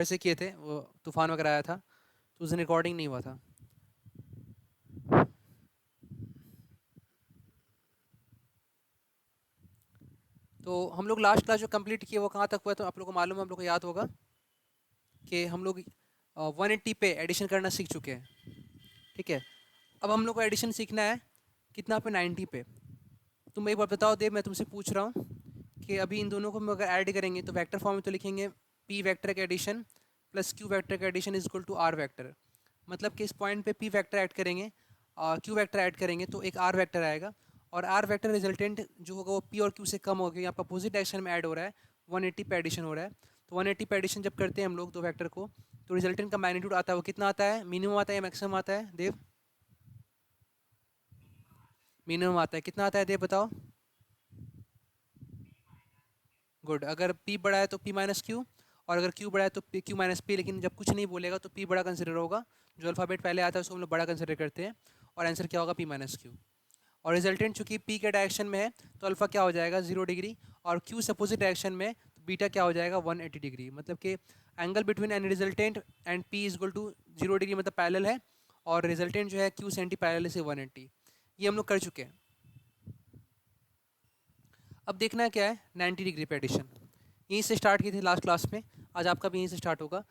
ऐसे किए थे, वो तूफान वगैरह आया था तो उस दिन रिकॉर्डिंग नहीं हुआ था। तो हम लोग लास्ट क्लास जो कंप्लीट किए वो कहाँ तक हुआ, तो आप लोगों को मालूम है, आप लोग को याद होगा कि हम लोग 180 पे एडिशन करना सीख चुके हैं। ठीक है, अब हम लोग को एडिशन सीखना है कितना पे, 90 पे। तुम एक बार बताओ देव, मैं तुमसे पूछ रहा हूँ कि अभी इन दोनों को हम अगर ऐड करेंगे तो वेक्टर फॉर्म में तो लिखेंगे पी वेक्टर का एडिशन प्लस क्यू वेक्टर का addition is equal to R vector. मतलब कि इस पॉइंट पे पी वेक्टर ऐड करेंगे, क्यू वेक्टर ऐड करेंगे तो एक आर वेक्टर आएगा, और आर वेक्टर रिजल्टेंट जो होगा वो पी और क्यू से कम होगा, आपका अपोजिट डायरेक्शन में ऐड हो रहा है, 180 पे एडिशन हो रहा है। तो 180 पे एडिशन जब करते हैं हम लोग दो वेक्टर को, तो रिजल्टेंट का मैग्नीट्यूड आता है वो कितना आता है, मिनिमम आता है या मैक्सिमम आता है देव? मिनिमम आता है। कितना आता है देव बताओ? गुड। अगर p बड़ा है तो p माइनस क्यू, और अगर q बड़ा है तो क्यू माइनस पी, लेकिन जब कुछ नहीं बोलेगा तो p बड़ा कंसिडर होगा। जो अल्फ़ाबेट पहले आता है उसको हम लोग बड़ा कंसिडर करते हैं, और आंसर क्या होगा, p माइनस क्यू। और रिजल्टेंट चूंकि p के डायरेक्शन में है तो अल्फा क्या हो जाएगा, 0 डिग्री, और q से अपोजिट डायरेक्शन में तो बीटा क्या हो जाएगा, 180 डिग्री। मतलब कि angle between an resultant and p is equal to 0 degree, मतलब पैरेलल है, और रिजल्टेंट जो है q से एंटी पैरेलल से 180। ये हम लोग कर चुके हैं। अब देखना है क्या है, 90 डिग्री पे एडिशन। यहीं से स्टार्ट की थी लास्ट क्लास में, आज आपका भी यहीं से स्टार्ट होगा।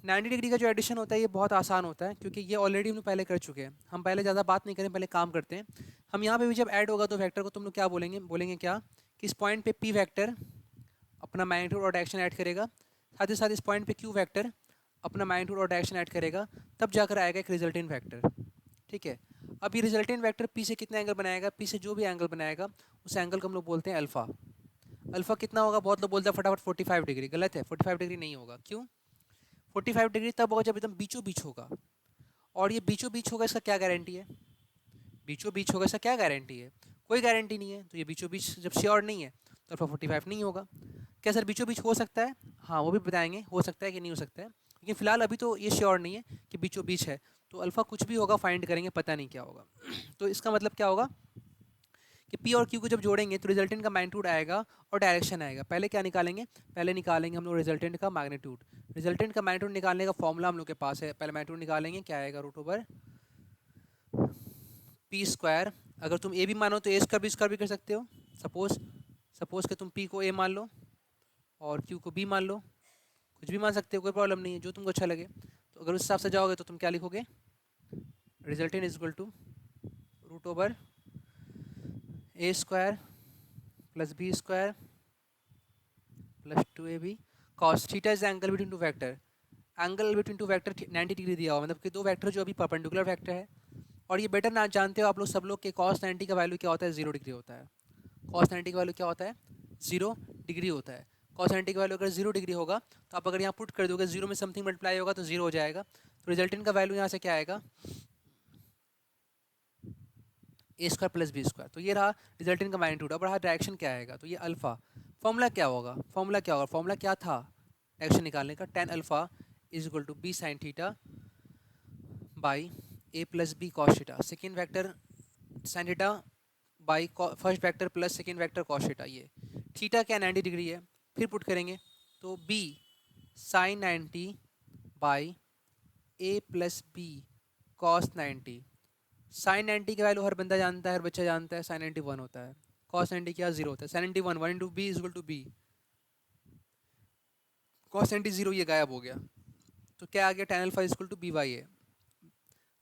90 डिग्री का जो एडिशन होता है ये बहुत आसान होता है, क्योंकि ये ऑलरेडी हम लोग पहले कर चुके हैं। हम पहले ज़्यादा बात नहीं करें, पहले काम करते हैं। हम यहाँ पे भी जब ऐड होगा तो वेक्टर को तुम लोग क्या बोलेंगे, बोलेंगे क्या कि इस पॉइंट पे पी वेक्टर अपना मैग्नीट्यूड और डायरेक्शन ऐड करेगा, साथ ही साथ इस पॉइंट पे क्यू वेक्टर अपना मैग्नीट्यूड और डायरेक्शन ऐड करेगा, तब जाकर आएगा एक रिजल्टेंट वेक्टर। ठीक है, अब ये रिजल्टेंट वेक्टर पी से कितना एंगल बनाएगा, पी से जो भी एंगल बनाएगा उस एंगल को हम लोग बोलते हैं अल्फा। अल्फा कितना होगा, बहुत लोग बोलते हैं फटाफट 45 डिग्री, गलत है, 45 डिग्री नहीं होगा। क्यों? 45 डिग्री तब होगा जब एकदम बीचों बीच होगा, और ये बीचों बीच होगा इसका क्या गारंटी है, बीचों बीच होगा इसका क्या गारंटी है, कोई गारंटी नहीं है। तो ये बीचों बीच जब श्योर नहीं है तो अल्फा 45 नहीं होगा। क्या सर बीचों बीच हो सकता है? हाँ, वो भी बताएंगे हो सकता है कि नहीं हो सकता है, लेकिन फिलहाल अभी तो ये श्योर नहीं है कि बीचों बीच है। तो अल्फा कुछ भी होगा, फाइंड करेंगे, पता नहीं क्या होगा। तो इसका मतलब क्या होगा कि P और Q को जब जोड़ेंगे तो रिजल्टेंट का मैग्नीट्यूड आएगा और डायरेक्शन आएगा। पहले क्या निकालेंगे, पहले निकालेंगे हम लोग रिजल्टेंट का मैग्नीट्यूड। रिजल्टेंट का मैग्नीट्यूड निकालने का फॉर्मूला हम लोग के पास है, पहले मैग्नीट्यूड निकालेंगे, क्या आएगा, रूट ओवर पी स्क्वायर। अगर तुम ए भी मानो तो ए स्क्वायर बी स्क्वायर भी कर सकते हो। सपोज सपोज कि तुम P को ए मान लो और Q को बी मान लो, कुछ भी मान सकते हो, कोई प्रॉब्लम नहीं है, जो तुमको अच्छा लगे। तो अगर उस हिसाब से जाओगे तो तुम क्या लिखोगे, resultant is equal to root over A square plus B square plus 2ab cos theta is angle between two vector. Angle between two vector 90 degree दिया हुआ, मतलब कि दो वेक्टर जो अभी परपेंडिकुलर वेक्टर है। और ये बेटर ना जानते हो आप लोग सब लोग के cos 90 का वैल्यू क्या होता है, 0 डिग्री होता है। cos 90 का वैल्यू क्या होता है, 0 डिग्री होता है। cos 90 का वैल्यू अगर 0 डिग्री होगा तो आप अगर यहाँ पुट कर दोगे, जीरो में समथिंग मल्टीप्लाई होगा तो जीरो हो जाएगा। तो रिजल्टेंट का वैल्यू यहाँ से क्या आएगा, ए स्क्वायर प्लस बी स्क्वायर। तो ये रहा रिजल्टेंट का मैग्नीट्यूड। अब रहा डायरेक्शन क्या आएगा, तो ये अल्फा। फॉर्मूला क्या होगा, फॉर्मूला क्या होगा, फॉर्मूला क्या था डायरेक्शन निकालने का, tan alpha is equal to B sine theta by A plus B cos theta. Second vector sine theta by first vector plus second vector cos theta. ये theta क्या 90 डिग्री है, फिर पुट करेंगे तो B sine 90 by A plus B cos 90। Sine 90 की value हर बंदा जानता है, हर बच्चा जानता है, साइन 90 1 होता है। कॉस 90 क्या, 0 होता है। Sine 90 1 into B is equal to B, cos 90 0, ये गायब हो गया। तो क्या आ गया, tan alpha is equal to B by A.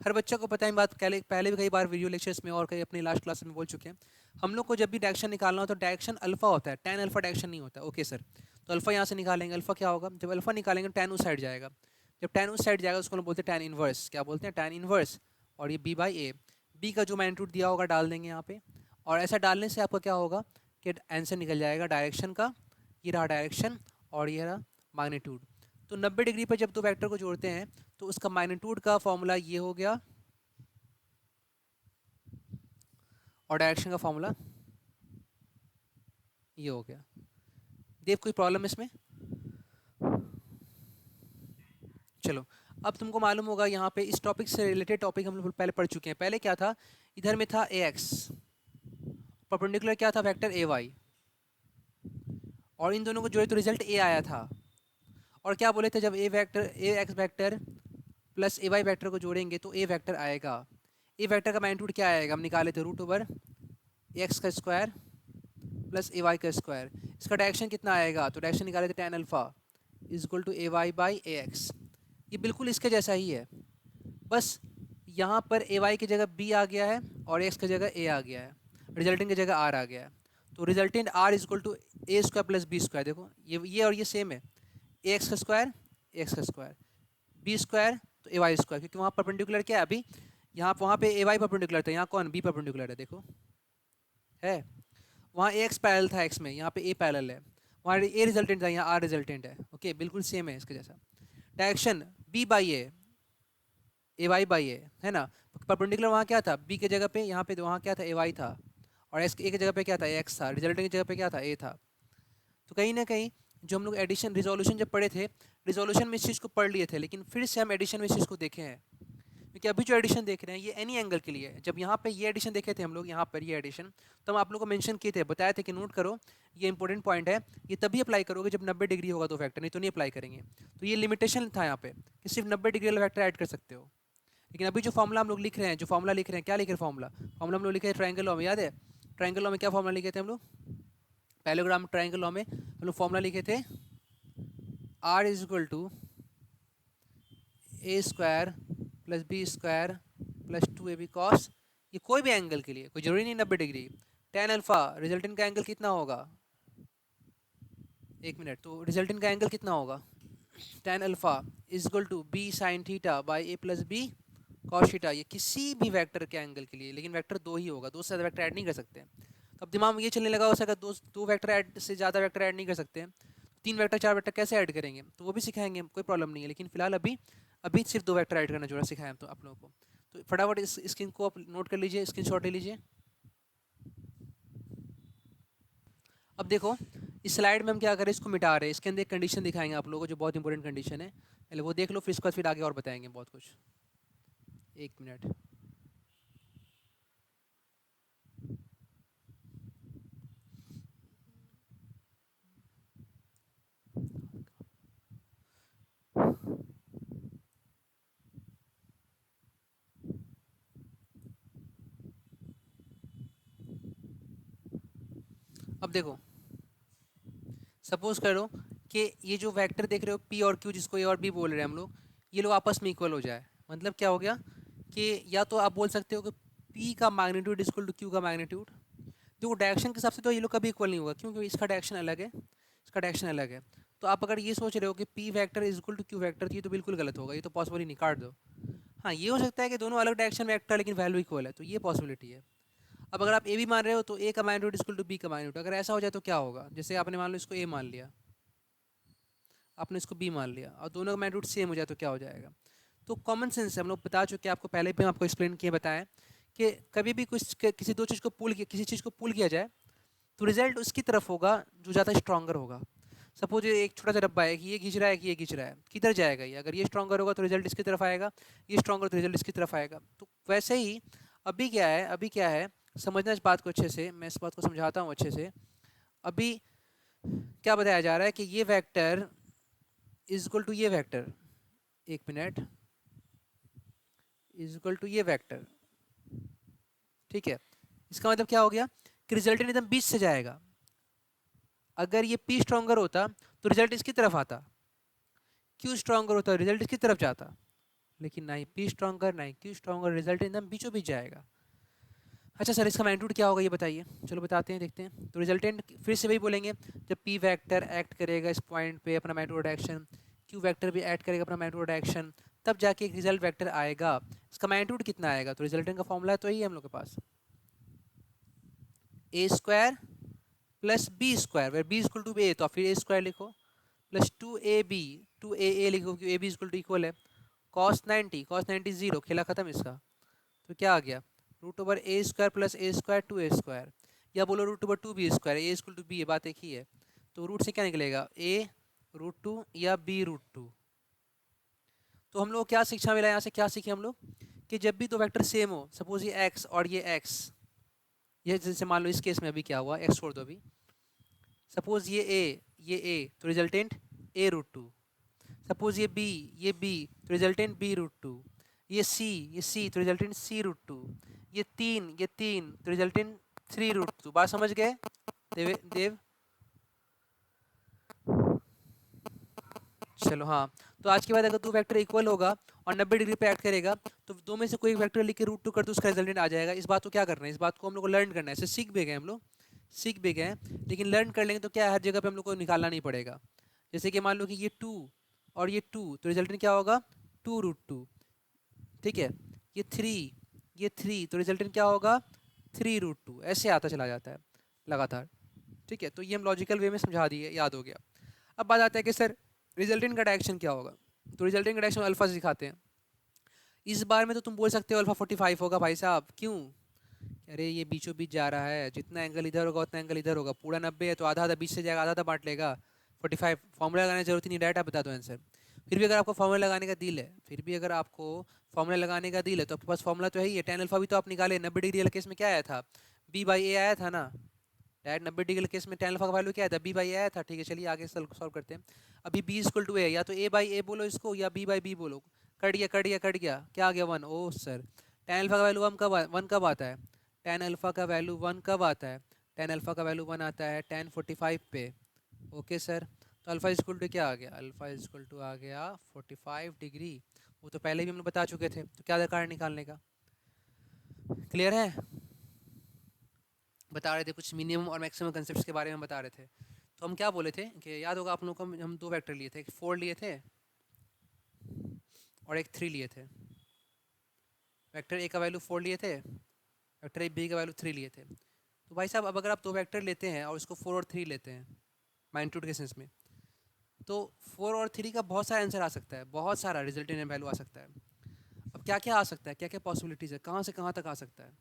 हर बच्चा को पता है बात, पहले पहले भी कई बार वीडियो लेक्चर्स में और कई अपनी लास्ट क्लास में बोल चुके हैं। हम लोग को जब भी डायरेक्शन निकालना हो तो डायरेक्शन अल्फा होता है, tan अल्फा डायरेक्शन नहीं होता। ओके सर, तो अल्फा यहाँ से निकालेंगे, अल्फा क्या होगा, जब अल्फा निकालेंगे tan उस साइड जाएगा। जब tan उस साइड जाएगा उसको हम बोलते हैं tan इनवर्स। क्या बोलते हैं, tan इनवर्स। और ये बी बाई ए, बी का जो मैग्नीट्यूड दिया होगा डाल देंगे यहाँ पे, और ऐसा डालने से आपका क्या होगा कि आंसर निकल जाएगा डायरेक्शन का। ये रहा डायरेक्शन और ये रहा मैग्नीट्यूड। तो 90 डिग्री पर जब दो वेक्टर को जोड़ते हैं तो उसका मैग्नीट्यूड का फॉर्मूला ये हो गया, और डायरेक्शन का फॉर्मूला ये हो गया। देव कोई प्रॉब्लम इसमें? चलो, अब तुमको मालूम होगा यहाँ पे इस टॉपिक से रिलेटेड टॉपिक हम लोग पहले पढ़ चुके हैं। पहले क्या था, इधर में था ए एक्स, परपेंडिकुलर क्या था, वेक्टर ए वाई, और इन दोनों को जोड़े तो रिजल्ट ए आया था। और क्या बोले थे, जब A vector A X vector plus A Y vector को जोड़ेंगे तो ए वेक्टर आएगा। ए वेक्टर का मैग्नीट्यूड क्या आएगा, हम निकाले थे रूट ओवर एक्स का स्क्वायर प्लस ए वाई का स्क्वायर। इसका डायरेक्शन कितना आएगा, तो डायरेक्शन निकाले थे tan alpha is equal to A Y by A X. ये बिल्कुल इसके जैसा ही है, बस यहाँ पर ए वाई की जगह बी आ गया है और एक्स की जगह ए आ गया है, रिजल्टेंट की जगह आर आ गया है। तो resultant R is equal to A square plus B square. देखो ये और ये सेम है, ए एक्स का स्क्वायर एक्स का स्क्वायर बी स्क्वायर तो ए वाई स्क्वायर, क्योंकि वहाँ परपेंडिकुलर क्या है अभी, यहाँ वहाँ पे ए वाई परपेंडिकुलर था, यहाँ कौन बी परपेंडिकुलर है, देखो है। वहाँ ए एक्स पैरेलल था एक्स में, यहाँ पे ए पैरेलल है। वहाँ ए रिजल्टेंट था, यहाँ आर रिजल्टेंट है। ओके, बिल्कुल सेम है इसके जैसा। Direction B by A Y by है ना। परपेंडिकुलर वहाँ क्या था, बी के जगह पे, यहाँ पे वहाँ क्या था, ए वाई था, और एक्स ए की जगह पे क्या था, एक्स था, रिजल्टेंट की जगह पे क्या था, ए था। तो कहीं ना कहीं जो हम लोग एडिशन रिजोल्यूशन जब पढ़े थे, रिजोल्यूशन में इस चीज़ को पढ़ लिए थे, लेकिन फिर से हम एडिशन में इस चीज़ को देखे हैं, क्योंकि अभी जो एडिशन देख रहे हैं ये एनी एंगल के लिए है। जब यहाँ पे ये एडिशन देखे थे हम लोग, यहाँ पर ये एडिशन, तो हम आप लोग को मेंशन किए थे, बताए थे कि नोट करो ये इंपॉर्टेंट पॉइंट है, ये तभी अप्लाई करोगे जब 90 डिग्री होगा तो फैक्टर, नहीं तो नहीं अप्लाई करेंगे। तो ये लिमिटेशन था यहाँ पे कि सिर्फ 90 डिग्री वाला फैक्टर ऐड कर सकते हो। लेकिन अभी जो फॉर्मूला हम लोग लिख रहे हैं, जो फॉर्मूला लिख रहे हैं, क्या लिख रहे हैं फॉर्मूला, हम लोग लिखे हैं ट्रायंगल लॉ में, याद है ट्रायंगल लॉ में क्या फॉर्मूला लिखे थे हम लोग, पैरेललोग्राम ट्रायंगल लॉ में हम लोग फॉर्मूला लिखे थे R is equal to A square plus B square plus 2ab cos, ये कोई भी एंगल के लिए, कोई जरूरी नहीं 90 डिग्री। tan अल्फा रिजल्टेंट का एंगल कितना होगा, एक मिनट, तो रिजल्टेंट का एंगल कितना होगा, tan alpha is equal to B sine theta by A plus B cos theta. ये किसी भी वेक्टर के एंगल के लिए, लेकिन वेक्टर दो ही होगा, दो से ज़्यादा वेक्टर ऐड नहीं कर सकते। तो अब दिमाग में ये चलने लगा हो सकता, दो वेक्टर ऐड से ज़्यादा वेक्टर ऐड नहीं कर सकते, 3 वेक्टर 4 वेक्टर कैसे ऐड करेंगे, तो वो भी सिखाएंगे, कोई प्रॉब्लम नहीं है। लेकिन फिलहाल अभी अभी सिर्फ 2 वेक्टर ऐड करना जो सिखाया तो आप लोगों को। तो फटाफट इस स्क्रीन को आप नोट कर लीजिए, स्क्रीनशॉट ले लीजिए। अब देखो इस स्लाइड में हम क्या करें, इसको मिटा रहे हैं, इसके अंदर एक कंडीशन दिखाएंगे आप लोगों को जो बहुत इंपॉर्टेंट कंडीशन है, पहले वो देख लो, फिर इसके बाद फिर आगे और बताएंगे बहुत कुछ। एक मिनट, अब देखो सपोज करो कि ये जो वेक्टर देख रहे हो पी और क्यू, जिसको ए और बी बोल रहे हैं हम लोग, ये लोग आपस में इक्वल हो जाए। मतलब क्या हो गया कि या तो आप बोल सकते हो कि पी का मैग्नीट्यूड इक्वल टू क्यू का मैग्नीट्यूड। देखो डायरेक्शन के हिसाब से तो ये लोग कभी इक्वल नहीं होगा, क्योंकि इसका डायरेक्शन अलग है, इसका डायरेक्शन अलग है। तो आप अगर ये सोच रहे हो कि P vector is equal to Q vector, तो ये तो बिल्कुल गलत होगा, ये तो पॉसिबल ही नहीं, काट दो। हाँ ये हो सकता है कि दोनों अलग डायरेक्शन में एक्ट है लेकिन वैल्यू इक्वल है, तो ये पॉसिबिलिटी है। अब अगर आप ए भी मान रहे हो तो ए का मैग्नीट्यूड इक्वल टू बी का मैग्नीट्यूड, अगर ऐसा हो जाए तो क्या होगा, जैसे आपने मान लो इसको ए मान लिया, आपने इसको बी मान लिया, और दोनों का मैग्नीट्यूड सेम हो जाए तो क्या हो जाएगा। तो कॉमन सेंस है, हम लोग बता चुके हैं आपको, पहले भी हम आपको एक्सप्लेन किए बताएं कि कभी भी कुछ किसी दो चीज़ को पुल किया, किसी चीज़ को पुल किया जाए तो रिजल्ट उसकी तरफ होगा जो ज़्यादा स्ट्रॉन्गर होगा। सपोज ये एक छोटा सा डब्बा है कि ये खींच रहा है कि ये खींच रहा है, किधर जाएगा ये, अगर ये स्ट्रॉन्गर होगा तो रिजल्ट इसकी तरफ आएगा, ये स्ट्रॉन्गर तो रिजल्ट इसकी तरफ आएगा। तो वैसे ही अभी क्या है समझना इस बात को अच्छे से, मैं इस बात को समझाता हूँ अच्छे से। अभी क्या बताया जा रहा है कि ये वेक्टर इज इक्वल टू ये वेक्टर, एक मिनट, इज इक्वल टू ये वेक्टर, ठीक है। इसका मतलब क्या हो गया कि रिजल्टेंट एकदम बीच से जाएगा। अगर ये पी स्ट्रॉन्गर होता तो रिजल्ट इसकी तरफ आता, क्यू स्ट्रॉन्गर होता रिजल्ट इसकी तरफ जाता, लेकिन ना ही पी स्ट्रॉन्गर ना ही क्यू स्ट्रॉन्गर, रिजल्ट एकदम बीचों बीच जाएगा। अच्छा सर इसका मैग्नीट्यूड क्या होगा ये बताइए, चलो बताते हैं, देखते हैं। तो रिजल्टेंट फिर से वही बोलेंगे, जब पी वेक्टर एक्ट करेगा इस पॉइंट पे अपना मैग्नीट्यूड एक्शन, क्यू वेक्टर भी एक्ट करेगा अपना मैग्नीट्यूड एक्शन, तब जाके एक रिजल्ट वेक्टर आएगा। इसका मैग्नीट्यूड कितना आएगा, तो रिजल्टेंट का फॉर्मूला तो यही है हम लोग के पास, A square plus B square, where B equal to A, तो फिर ए स्क्वायर लिखो प्लस 2ab, 2a लिखो क्योंकि A B equal to equal है, cos 90 जीरो, खेला खत्म इसका। तो क्या आ गया, root over A square plus A square 2a square, या बोलो root over 2b square, A equal to B है, बात एक ही है। तो रूट से क्या निकलेगा, a √2 या b √2। तो हम लोग क्या शिक्षा मिला यहाँ से, क्या सीखे हम लोग कि जब भी दो वेक्टर सेम हो, सपोज ये x और ये x, ये जैसे मान लो इस केस में अभी क्या हुआ, x छोड़ दो अभी, सपोज ये a, तो रिजल्टेंट a √2, सपोज ये बी तो रिजल्टेंट बी रूट टू, ये सी तो रिजल्टेंट सी रूट टू, ये तीन तो रिजल्टेंट थ्री रूट टू। बात समझ गए देव? चलो हाँ, तो आज के बाद अगर दो वेक्टर इक्वल होगा और 90 डिग्री पे एक्ट करेगा तो दो में से कोई वेक्टर लिख के रूट टू कर दो, उसका रिजल्टेंट आ जाएगा। इस बात को क्या करना है, इस बात को हम लोग को लर्न करना है। ऐसे सीख भी गए हम लोग, सीख भी गए, लेकिन लर्न कर लेंगे तो क्या है, हर जगह पे हम लोग को निकालना नहीं पड़ेगा। जैसे कि मान लो कि ये टू और ये टू तो रिजल्टेंट क्या होगा, टू रूट टू। ठीक है, ये थ्री तो रिजल्टेंट क्या होगा, थ्री रूट टू। ऐसे आता चला जाता है लगातार। ठीक है, तो ये हम लॉजिकल वे में समझा दिए, याद हो गया। अब बात आता है कि सर रिजल्टेंट का डायरेक्शन क्या होगा। तो रिजल्टेंट का डायरेक्शन अल्फा से दिखाते हैं। इस बार में तो तुम बोल सकते हो अल्फा 45 होगा भाई साहब, क्यों? अरे ये बीचों बीच जा रहा है, जितना एंगल इधर होगा उतना एंगल इधर होगा। पूरा 90 है तो आधा आधा बीच से जाएगा, आधा आधा बांट लेगा। 45 फॉर्मूला लगाने की जरूरत ही नहीं, डायरेक्ट आप बता दो आंसर। फिर भी अगर आपको फॉर्मूला लगाने का दिल है, फिर भी अगर आपको फॉर्मूला लगाने का दिल है तो आपके पास फॉर्मूला तो है ही है। टेन अल्फा भी तो आप निकाले, 90 डिग्री वाले केस में क्या आया था, बी बाई ए आया था ना। डायरेक्ट 90 डिग्री केस में टेन अल्फा का वैल्यू क्या आया था, बी बाई ए आया था। ठीक है, चलिए आगे सॉल्व करते हैं। अभी बी इक्वल टू ए, या तो ए बाई ए बोलो इसको या बी बाई बी बोलो। कट गया, क्या आ गया, वन। ओ सर, टेन अल्फा का वैल्यू वन कब आता है, टेन अल्फा का वैल्यू वन कब आता है, टेन अल्फा का वैल्यू वन आता है 10:45 पे। ओके सर, तो अल्फा इक्वल टू क्या आ गया, अल्फा इक्वल टू आ गया 45 डिग्री। वो तो पहले भी हम लोग बता चुके थे, तो क्या दरकार है निकालने का। क्लियर है? बता रहे थे कुछ मिनिमम और मैक्सिमम कंसेप्ट्स के बारे में बता रहे थे। तो हम क्या बोले थे कि याद होगा आप लोगों को, हम दो वेक्टर लिए थे, एक 4 लिए थे और एक 3 लिए थे। वेक्टर ए का वैल्यू 4 लिए थे, वेक्टर ए बी का वैल्यू 3 लिए थे। तो भाई साहब अब अगर आप दो वेक्टर लेते हैं और इसको 4 और 3 लेते हैं मैग्नीट्यूड के सेंस में, तो 4 और 3 का बहुत सारा आंसर आ सकता है, बहुत सारा रिजल्टेंट वैल्यू आ सकता है। अब क्या क्या आ सकता है, क्या क्या पॉसिबिलिटीज़ है, कहाँ से कहाँ तक आ सकता है।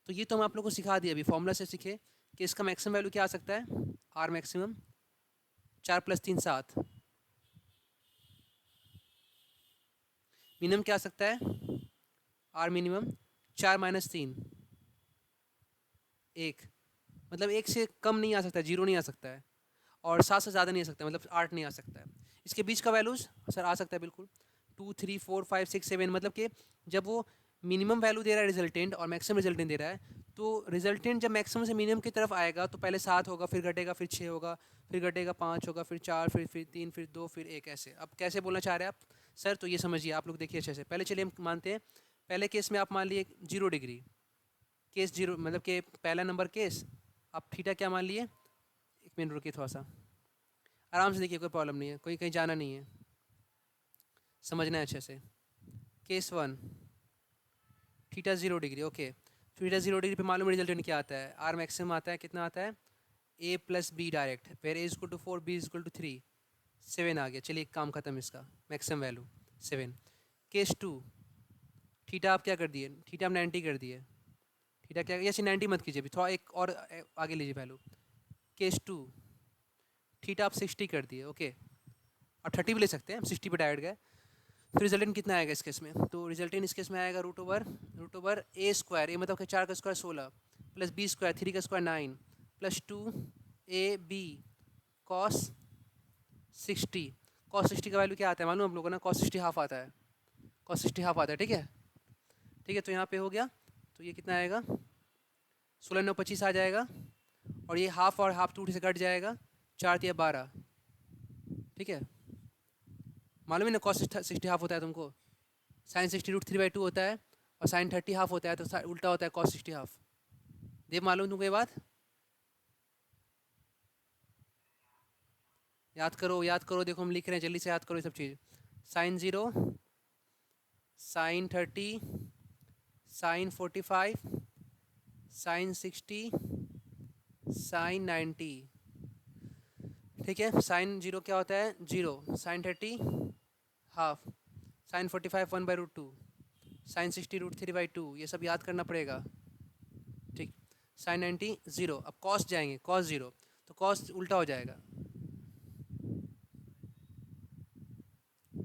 तो ये तो हम आप लोग को सिखा दिया, अभी फॉर्मूला से सीखे कि इसका मैक्सिमम वैल्यू क्या आ सकता है, आर मैक्सिमम 4 + 3 7। मिनिमम क्या आ सकता है, आर मिनिमम 4 - 3 1। मतलब एक से कम नहीं आ सकता, जीरो नहीं आ सकता है, और 7 से ज़्यादा नहीं आ सकता, मतलब 8 नहीं आ सकता है। इसके बीच का वैल्यूज सर आ सकता है बिल्कुल, 2 3 4 5 6 7। मतलब कि जब वो मिनिमम वैल्यू दे रहा है रिजल्टेंट और मैक्सिमम रिजल्टेंट दे रहा है, तो रिजल्टेंट जब मैक्सिमम से मिनिमम की तरफ आएगा तो पहले 7 होगा, फिर घटेगा, फिर 6 होगा, फिर घटेगा 5 होगा, फिर 4, फिर 3, फिर 2, फिर 1। ऐसे अब कैसे बोलना चाह रहे हैं आप सर, तो ये समझिए आप लोग, देखिए अच्छे से। पहले चलिए हम मानते हैं, पहले केस में आप मान लिए 0 डिग्री, केस जीरो, मतलब कि पहला नंबर केस आप थीटा क्या मान लिए। एक मिनट रुकिए, थोड़ा सा आराम से देखिए, कोई प्रॉब्लम नहीं है, कोई कहीं जाना नहीं है, समझना है अच्छे से। Case one, theta 0 degree. Okay, theta 0 degree पे मालूम रिजल्टेंट क्या आता है, आर मैक्सिमम आता है, कितना आता है, ए प्लस बी डायरेक्ट, फिर A equal to 4, B equal to 3, 7 आ गया। चलिए एक काम खत्म इसका, maximum value 7। Case two, theta आप क्या कर दिए, थीटा आप 90 कर दिए। थीटा क्या, ऐसे 90 मत कीजिए, अभी थोड़ा एक और आगे लीजिए वैल्यू। केस टू, थीटा आप 60 कर दिए। ओके, आप 30 भी ले सकते हैं, हम 60 पे डायरेक्ट गए। फिर रिजल्टेंट कितना आएगा इस केस में, तो रिजल्टेंट इस केस में आएगा रूट ओवर ए स्क्वायर, ए मतलब कि 4 का स्क्वायर 16, प्लस बी स्क्वायर 3 का square 9, plus 2 A B cos 60। Cos 60 का वैल्यू क्या आता है मालूम हम लोगों को ना, कॉस 60 हाफ आता है, कॉस 60 हाफ आता है। ठीक है, ठीक है, तो यहाँ पे हो गया, तो ये कितना आएगा, 16 9 25 आ जाएगा, और ये हाफ और हाफ 2 से कट जाएगा, 4 × 12। ठीक है, मालूम है ना कॉस 60 हाफ होता है तुमको, साइन 60 √3/2 होता है, और साइन 30 हाफ होता है, तो उल्टा होता है कॉस 60 हाफ। देव मालूम तुमको ये बात, याद करो याद करो, देखो हम लिख रहे हैं, जल्दी से याद करो ये सब चीज़। Sine 0, sine 30, sine 45, sine 60, sine 90। ठीक है, साइन 0 क्या होता है, 0, साइन 30 हाफ, साइन 45 1/√2, साइन 60 √3/2, ये सब याद करना पड़ेगा। ठीक, साइन 90 0। अब कॉस जाएंगे, कॉस 0, तो कॉस उल्टा हो जाएगा,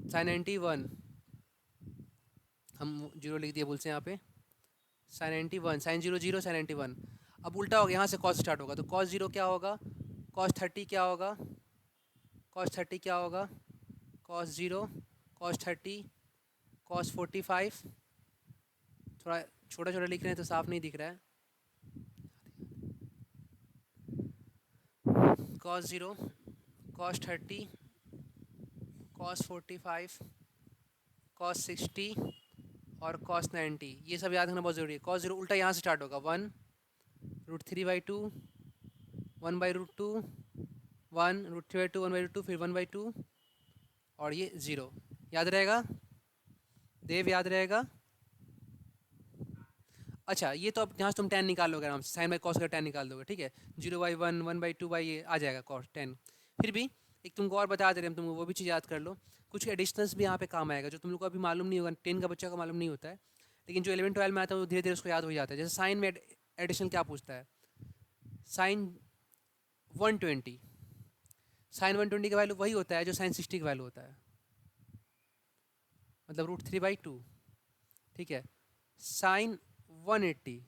साइन 90 1, हम 0 लिख दिए भूल से यहाँ पे, साइन 91, साइन 0 0, साइन 91। अब उल्टा होगा, यहाँ से कॉस स्टार्ट होगा, तो कॉस 0 क्या होगा, कॉस 30 क्या होगा, कॉस 30 क्या होगा, cos 0, cos 30, cos 45, थोड़ा छोटा छोटा लिख रहे हैं तो साफ नहीं दिख रहा है, cos 0, cos 30, cos 45, cos 60 और cos 90, ये सब याद रखना बहुत ज़रूरी है। cos 0 उल्टा यहाँ से स्टार्ट होगा, 1√3/2, 1/√2, 1√3/2, 1/2, फिर 1/2 और ये 0। याद रहेगा देव, याद रहेगा। अच्छा, ये तो अब यहाँ से तुम 10 निकाल लोगे आराम से, साइन बाई कॉस का 10 निकाल दोगे, ठीक है। 0/1, 1/2 ये आ जाएगा कॉस 10। फिर भी एक तुमको और बता दे रहे हैं, तुम वो भी चीज़ याद कर लो। कुछ एडिशनल्स भी यहाँ पे काम आएगा जो तुम लोग को अभी मालूम नहीं होगा, 10 का बच्चा को मालूम नहीं होता है, लेकिन जो 11-12 में आता है वो धीरे धीरे उसको याद हो जाता है। जैसे साइन में एडिशन क्या पूछता है, साइन 120, साइन 120 का वैल्यू वही होता है जो साइन 60 का वैल्यू होता है, मतलब √3/2, ठीक है। साइन 180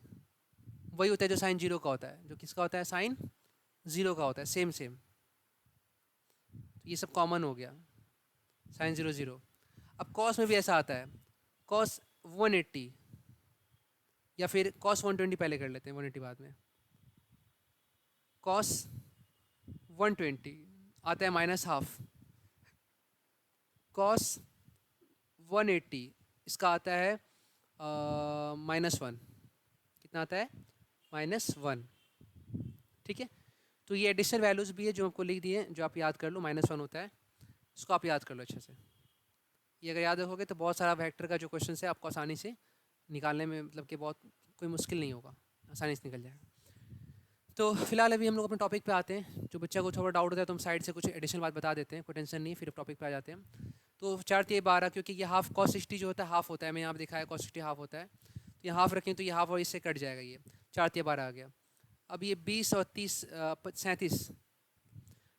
वही होता है जो साइन 0 का होता है, जो किसका होता है, साइन 0 का होता है, सेम सेम। तो ये सब कॉमन हो गया, साइन 0 0। अब कॉस में भी ऐसा आता है, कॉस 180 या फिर कॉस 120, पहले कर लेते हैं 180 बाद में। कॉस 120 आता है -½ कॉस 180 इसका आता है -1, कितना आता है, -1, ठीक है। तो ये एडिशनल वैल्यूज़ भी है जो आपको लिख दिए, जो आप याद कर लो, -1 होता है, इसको आप याद कर लो अच्छे से। ये अगर याद रखोगे तो बहुत सारा वेक्टर का जो क्वेश्चन है आपको आसानी से निकालने में, मतलब कि बहुत कोई मुश्किल नहीं होगा, आसानी से निकल जाएगा। तो फिलहाल अभी हम लोग अपने टॉपिक पे आते हैं। जो बच्चा को थोड़ा डाउट होता है तो हम साइड से कुछ एडिशनल बात बता देते हैं, कोई टेंशन नहीं, फिर टॉपिक पे आ जाते हैं। तो 4×3=12, क्योंकि ये हाफ cos 60 जो होता है हाफ होता है, मैं यहाँ पे दिखाया cos 60 हाफ होता है, तो ये हाफ रखें तो ये हाफ और इससे कट जाएगा, ये 4×12 आ गया। अब ये 20 और 30 37,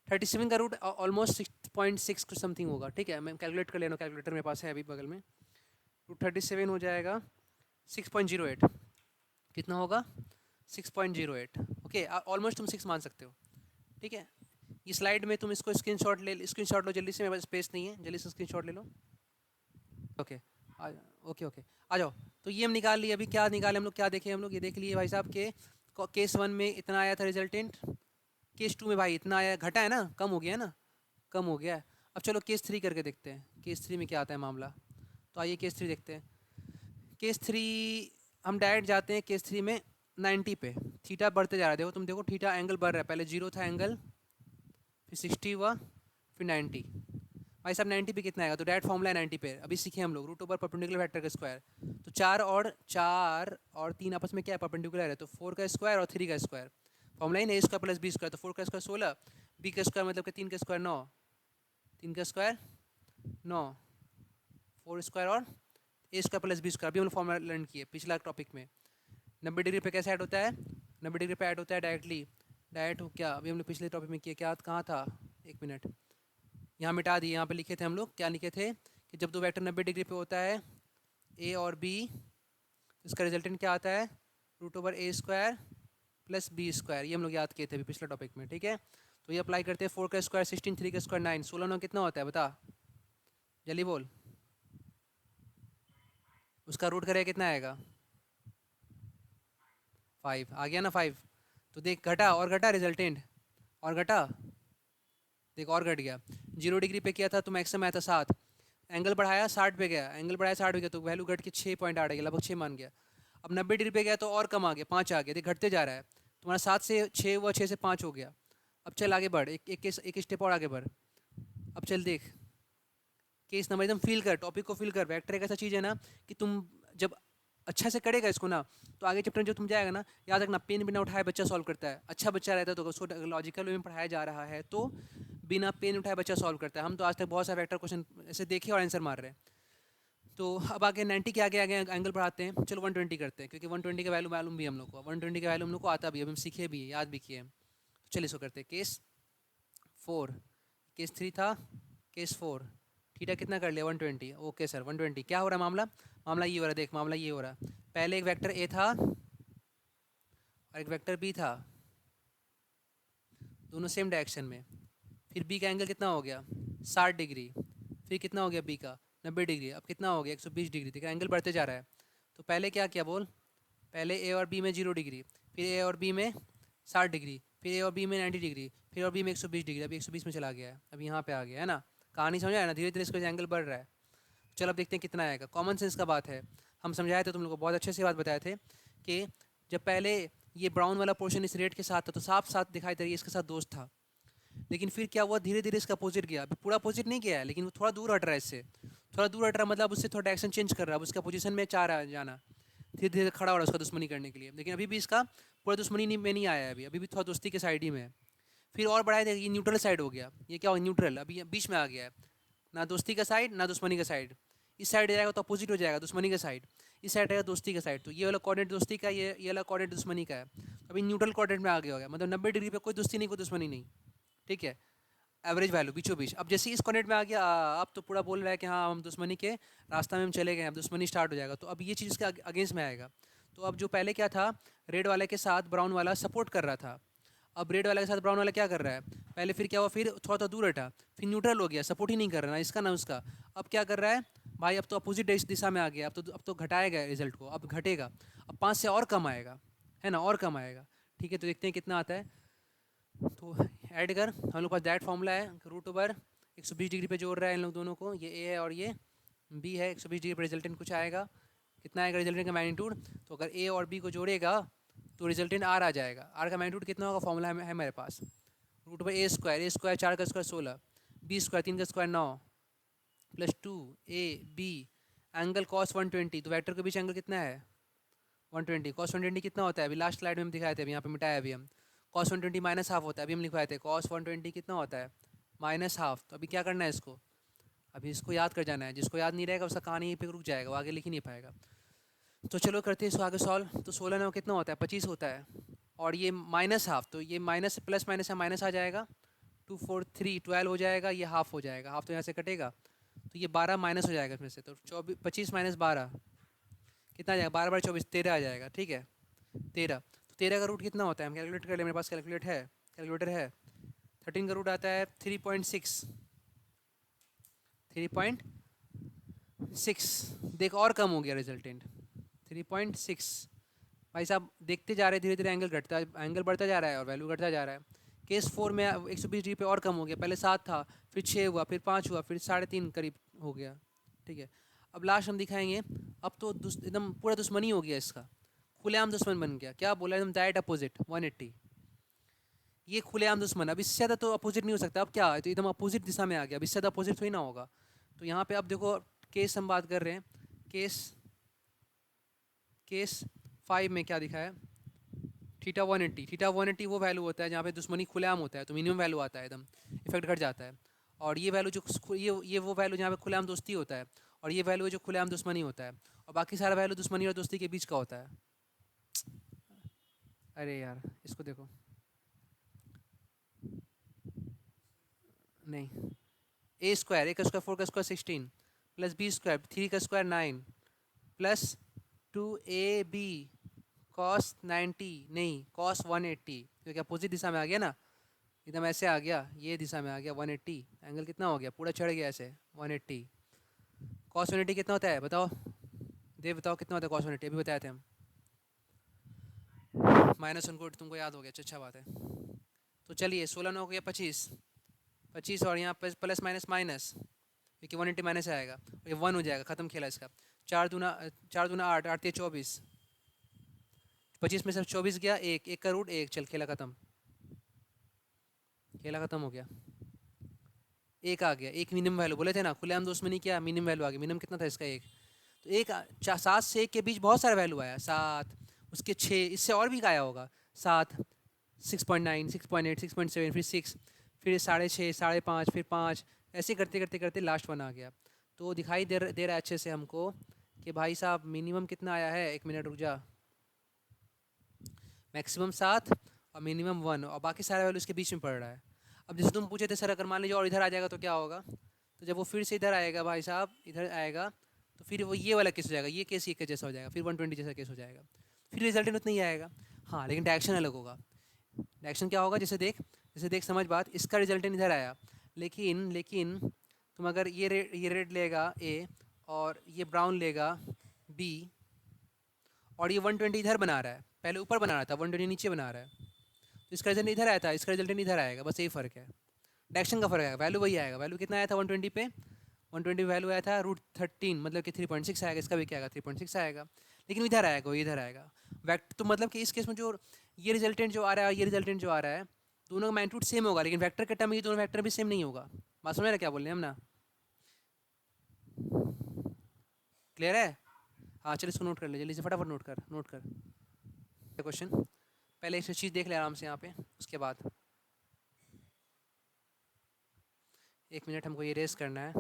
37 का रूट ऑलमोस्ट 6.6 कुछ समथिंग होगा, ठीक है। मैं कैलकुलेट कर लेना, कैलकुलेटर मेरे पास है अभी बगल में। √37 हो जाएगा 6.08, कितना होगा, 6.08, ओके। ऑलमोस्ट तुम 6 मान सकते हो, ठीक है। ये स्लाइड में तुम इसको स्क्रीनशॉट लो जल्दी से, मेरे पास स्पेस नहीं है, जल्दी से स्क्रीनशॉट ले लो, ओके। ओके ओके, आ जाओ। तो ये हम निकाल लिए, अभी क्या निकाले हम लोग, क्या देखे हम लोग, ये देख लिए भाई साहब के केस 1 में इतना आया था रिजल्टेंट, केस 2 में भाई इतना आया, घटा है ना, कम हो गया है ना, कम हो गया है। अब चलो केस 3 करके देखते हैं, केस 3 में क्या आता है मामला। तो आइए केस 3 देखते हैं। केस 3 हम डायरेक्ट जाते हैं केस 3 में 90 पे, थीटा बढ़ते जा रहा है, देखो तुम देखो थीटा एंगल बढ़ रहा है, पहले 0 था एंगल, फिर 60 हुआ, फिर 90। भाई साहब 90 पे कितना आएगा, तो डायरेक्ट फॉर्मूला है 90 पे, अभी सीखे हम लोग, √/परपेंडिकुलर वेक्टर का स्क्वायर। तो 4 और 3 आपस में क्या है, परपेंडिकुलर है, तो 4 का स्क्वायर और 3 का स्क्वायर, फॉर्मूला ही A² + B², तो 4 का स्क्वायर 16, B का स्क्वायर मतलब कि 3 का स्क्वायर 9, 3 का स्क्वायर 9, 4 स्क्वायर और A² + B², अभी हम फॉर्मूला लर्न किए पिछला टॉपिक में। 90 डिग्री पे कैसे ऐड होता है, 90 डिग्री पे ऐड होता है डायरेक्टली, डायरेक्ट हो क्या, अभी हम लोग पिछले टॉपिक में किए, क्या कहाँ था, एक मिनट, यहाँ मिटा दिए, यहाँ पे लिखे थे हम लोग, क्या लिखे थे कि जब दो वेक्टर 90 डिग्री पे होता है A और B, इसका रिजल्टेंट क्या आता है, √A² + B², ये हम लोग याद किए थे अभी पिछले टॉपिक में, ठीक है। तो ये अप्लाई करते हैं, 4 का स्क्वायर 16, 3 का स्क्वायर 9, 16 9 कितना होता है बता, जल्दी बोल, उसका रूट करेगा कितना आएगा, 5 आ गया ना, 5। तो देख घटा और घटा रिजल्टेंट, और घटा, देख और घट गया। 0 डिग्री पे किया था तो मैक्सिमम आया था 7, एंगल बढ़ाया 60 पे गया, एंगल बढ़ाया 60 पे गया तो वैल्यू घट के 6.8 आ गया, लगभग 6 मान गया। अब 90 डिग्री पे गया तो और कम आ गया, 5 आ गया, देख घटते जा रहा है, तुम्हारा 7 से 6 हुआ, 6 से 5 हो गया। अब चल आगे बढ़, एक स्टेप और आगे बढ़, अब चल देख केस नंबर, एकदम फील कर टॉपिक को, फील कर। वेक्टर एक ऐसा चीज़ है ना कि तुम जब अच्छा से करेगा इसको ना, तो आगे चैप्टर जो तुम जाएगा ना, याद रखना पेन बिना उठाए बच्चा सॉल्व करता है, अच्छा बच्चा रहता है तो उसको लॉजिकल वे में पढ़ाया जा रहा है तो बिना पेन उठाए बच्चा सॉल्व करता है। हम तो आज तक बहुत सारे वेक्टर क्वेश्चन ऐसे देखे और आंसर मार रहे हैं। तो अब आगे 90 के आगे आगे एंगल बढ़ाते हैं, चलो 120 करते हैं, क्योंकि 120 का वैल्यू मालूम भी है हम लोग को, 120 का वैल्यू हम लोग को आता भी है, हम सीखे भी है, याद भी किए हैं। तो चलिए इसको करते हैं, केस 4, केस 3 था, केस 4, थीटा कितना कर लिया 120, ओके सर 120। क्या हो रहा है मामला, मामला ये हो रहा है, देख मामला ये हो रहा है, पहले एक वेक्टर ए था और एक वेक्टर बी था, दोनों सेम डायरेक्शन में, फिर बी का एंगल कितना हो गया 60 डिग्री, फिर कितना हो गया बी का 90 डिग्री, अब कितना हो गया 120 डिग्री। देखा एंगल बढ़ते जा रहा है। तो पहले क्या किया बोल, पहले ए और बी में 0 डिग्री, फिर ए और बी में 60 डिग्री, फिर ए और बी में 90 डिग्री, फिर और बी में 120 डिग्री, अभी 120 में चला गया है, अभी यहाँ पे आ गया है ना। कहानी समझ आया ना, धीरे धीरे इसका एंगल बढ़ रहा है। चलो अब देखते हैं कितना आएगा। कॉमन सेंस का बात है, हम समझाए थे तुम लोग को, बहुत अच्छे से बात बताए थे कि जब पहले ये ब्राउन वाला पोर्शन इस रेड के साथ था तो साफ साथ दिखाई दे रही है इसके साथ दोस्त था, लेकिन फिर क्या हुआ, धीरे धीरे इसका अपोजिट गया। अभी पूरा अपोजिट नहीं गया है, लेकिन वो थोड़ा दूर हट रहा है इससे, थोड़ा दूर हट रहा है, मतलब उससे थोड़ा डायरेक्शन चेंज कर रहा है, अब उसका पोजीशन में चाह रहा है जाना, धीरे धीरे खड़ा हो रहा है उसका दुश्मनी करने के लिए। लेकिन अभी भी इसका पूरा दुश्मनी में नहीं आया है, अभी भी थोड़ा दोस्ती के साइड ही में है। फिर और बढ़ाया देखिए, ये न्यूट्रल साइड हो गया, ये क्या हो न्यूट्रल, अभी ये बीच में आ गया है, ना दोस्ती का साइड ना दुश्मनी का साइड। इस साइड जाएगा तो अपोजिट हो जाएगा दुश्मनी का साइड, इस साइड रहेगा दोस्ती का साइड। तो ये वाला कोऑर्डिनेट दोस्ती का, ये वाला कोऑर्डिनेट दुश्मनी का है। अभी न्यूट्रल कोऑर्डिनेट में आ गया होगा, मतलब 90 डिग्री पे कोई दोस्ती नहीं कोई दुश्मनी नहीं, ठीक है, एवरेज वैल्यू बीचों बीच। अब जैसे ही इस कोऑर्डिनेट में आ गया, अब तो पूरा बोल रहा है कि हाँ हम दुश्मनी के रास्ता में हम चले गए, अब दुश्मनी स्टार्ट हो जाएगा। तो अब ये चीज़ इसके अगेंस्ट में आएगा। तो अब जो पहले क्या था, रेड वाले के साथ ब्राउन वाला सपोर्ट कर रहा था, अब रेड वाले के साथ ब्राउन वाला क्या कर रहा है, पहले फिर क्या हुआ, फिर थोड़ा थोड़ा दूर हटा, फिर न्यूट्रल हो गया, सपोर्ट ही नहीं कर रहा ना इसका ना उसका। अब क्या कर रहा है भाई, अब तो अपोजिट दिशा में आ गया, अब तो घटाएगा रिजल्ट को, अब घटेगा, अब 5 से और कम आएगा, है ना, और कम आएगा। ठीक है, तो देखते हैं कितना आता है। तो ऐड कर, हम लोग पास डायरेक्ट फॉर्मूला है, रूट ओवर 120 डिग्री पे जोड़ रहा है इन लोग दोनों को, ये ए है और ये बी है, 120 डिग्री पर रिजल्टेंट कुछ आएगा, कितना आएगा रिजल्टेंट का मैग्नीट्यूड। तो अगर ए और बी को जोड़ेगा तो रिजल्टेंट आर आ जाएगा, आर का मैग्नीट्यूड कितना होगा, फॉर्मूला है मेरे पास, रूट ओवर ए स्क्वायर 4 का स्क्वायर 16, बी स्क्वायर 3 का square 9, plus 2 AB, angle cos 120, तो वेक्टर के बीच एंगल कितना है 120, कॉस 120 कितना होता है, अभी लास्ट स्लाइड में हम दिखाए थे, अभी यहाँ पे मिटाया अभी हम, कॉस 120 माइनस हाफ होता है, अभी हम लिखवाए थे कॉस 120 कितना होता है माइनस हाफ। तो अभी क्या करना है इसको, अभी इसको याद कर जाना है, जिसको याद नहीं रहेगा उसका कहानी यहीं पे रुक जाएगा, वो आगे लिख ही नहीं पाएगा। तो चलो करते हैं इसको आगे सॉल्व। तो 16 में कितना होता है 25 होता है, और ये माइनस हाफ, तो ये माइनस प्लस माइनस है, माइनस आ जाएगा, 2 4 3 12 हो जाएगा, ये हाफ हो जाएगा, हाफ तो यहाँ से कटेगा, तो ये 12 माइनस हो जाएगा इसमें से, तो 24 25 माइनस 12 कितना आ जाएगा, 12 12 24 13 आ जाएगा, ठीक है 13। तो 13 का रूट कितना होता है, हम कैलकुलेट कर ले, मेरे पास कैलकुलेटर है 13 का रूट आता है 3.6, 3.6, देख और कम हो गया रिजल्टेंट 3.6। भाई साहब देखते जा रहे धीरे धीरे एंगल घटता, एंगल बढ़ता जा रहा है और वैल्यू घटता जा रहा है। केस 4 में 120 डिग्री पे और कम हो गया, पहले 7 था, फिर 6 हुआ, फिर 5 हुआ, फिर 3.5 करीब हो गया, ठीक है। अब लास्ट हम दिखाएंगे, अब तो एकदम पूरा दुश्मनी हो गया इसका, खुलेआम दुश्मन बन गया, क्या बोला एकदम डायरेक्ट अपोजिट 180, ये खुलेआम दुश्मन। अब इससे ज़्यादा तो अपोजिट नहीं हो सकता, अब क्या है, तो एकदम अपोजिट दिशा में आ गया, अब इससे ज़्यादा अपोजिट थोड़ी ना होगा। तो यहाँ पे अब देखो केस हम बात कर रहे हैं, केस केस 5 में क्या दिखा है, थीटा 180, थीटा 180 वो वैल्यू होता है जहाँ पे दुश्मनी खुलेआम होता है, तो मिनिमम वैल्यू आता है, एकदम इफेक्ट घट जाता है। और ये वैल्यू जो ये वो वैल्यू जहाँ पे खुलेआम दोस्ती होता है, और ये वैल्यू जो खुलेआम दुश्मनी होता है, और बाकी सारा वैल्यू दुश्मनी और दोस्ती के बीच का होता है। अरे यार इसको देखो, नहीं, ए का स्क्वायर 4 का स्क्वायर 16, प्लस बी स्क्वायर 3 का स्क्वायर 9, प्लस 2AB कॉस 90, नहीं कॉस 180, क्योंकि अपोजिट दिशा में आ गया ना, एकदम ऐसे आ गया, ये दिशा में आ गया 180, एंगल कितना हो गया पूरा चढ़ गया ऐसे 180। कॉस 180 कितना होता है बताओ, देव बताओ कितना होता है कॉस 180, अभी बताए थे हम, माइनस उनको तुमको याद हो गया, अच्छा बात है। तो चलिए 16 में हो गया 25, 25 और यहाँ प्लस माइनस माइनस, क्योंकि 180 माइनस आएगा, ये 1 हो जाएगा, ख़त्म खेला इसका। 4 दूना 8, 8 24, 25 में सिर्फ 24 गया, एक का रूट 1, चल खेला ख़त्म, खेला ख़त्म हो गया, एक आ गया, एक मिनिमम वैल्यू बोले थे ना, खुलेआम दुश्मनी क्या मिनिमम वैल्यू आ गया, मिनिमम कितना था इसका 1, तो एक 7 से 1 के बीच बहुत सारा वैल्यू आया, 7 उसके 6, इससे और भी आया होगा, 7 6.9 6.8 6.7 फिर 6, फिर 6.5 5.5 फिर 5, ऐसे करते करते करते लास्ट 1 आ गया। तो दिखाई दे रहा है अच्छे से हमको कि भाई साहब मिनिमम कितना आया है, 1 मिनट रुक जा, मैक्सिमम 7 और मिनिमम 1, और बाकी सारा वैल्यू इसके बीच में पड़ रहा है। अब जैसे तुम पूछे थे सर अगर मान लीजिए और इधर आ जाएगा तो क्या होगा, तो जब वो फिर से इधर आएगा भाई साहब, इधर आएगा तो फिर वो ये वाला केस हो जाएगा, ये केस जैसा हो जाएगा, फिर 120 जैसा केस हो जाएगा, फिर रिजल्टेंट उतना ही आएगा। हाँ लेकिन डायरेक्शन अलग होगा, डायरेक्शन क्या होगा, जैसे देख समझ बात, इसका रिजल्टेंट इधर आया, लेकिन लेकिन तुम अगर ये रेड लेगा ए और ये ब्राउन लेगा बी और ये 120 इधर बना रहा है, पहले ऊपर बना रहा था 120 नीचे बना रहा है, तो इसका रिजल्ट इधर आया था, इसका रिजल्ट इधर आएगा, बस यही फ़र्क है, डायरेक्शन का फ़र्क आएगा, वैल्यू वही आएगा। वैल्यू कितना आया था 120 पे, 120 वैल्यू आया था √13, मतलब कि 3.6 आएगा, इसका भी क्या आएगा 3.6 आएगा, लेकिन इधर आएगा, वो इधर आएगा वेक्टर। तो मतलब कि इस केस में जो ये रिजल्टेंट जो आ रहा है, ये रिजल्टेंट जो आ रहा है, दोनों का मैग्नीट्यूड सेम होगा, लेकिन वेक्टर के टर्म में ये दोनों वेक्टर भी सेम नहीं होगा। बात समझ रहे क्या बोल रहे हैं हम ना? क्लियर है? हाँ चल इसको नोट कर ले जल्दी से, फटाफट नोट कर क्वेश्चन। पहले इस चीज़ देख ले आराम से यहाँ पे, उसके बाद 1 मिनट हमको ये रेस करना है।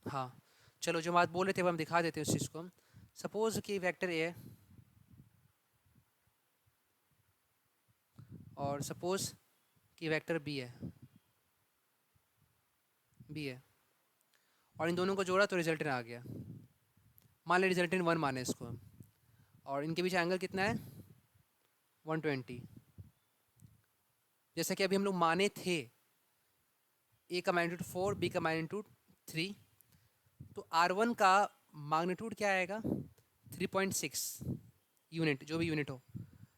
हाँ चलो, जो बात बोल रहे थे वो हम दिखा देते हैं उस चीज़ को। सपोज कि वेक्टर ए है और सपोज कि वेक्टर बी है और इन दोनों को जोड़ा तो रिजल्टेंट आ गया। मान ले रिजल्टेंट 1 माने इसको हम, और इनके बीच एंगल कितना है 120। जैसे कि अभी हम लोग माने थे ए का मैग्नीट्यूड 4, बी का मैग्नीट्यूड 3, तो R1 का मैग्नीट्यूड क्या आएगा 3.6 यूनिट, जो भी यूनिट हो।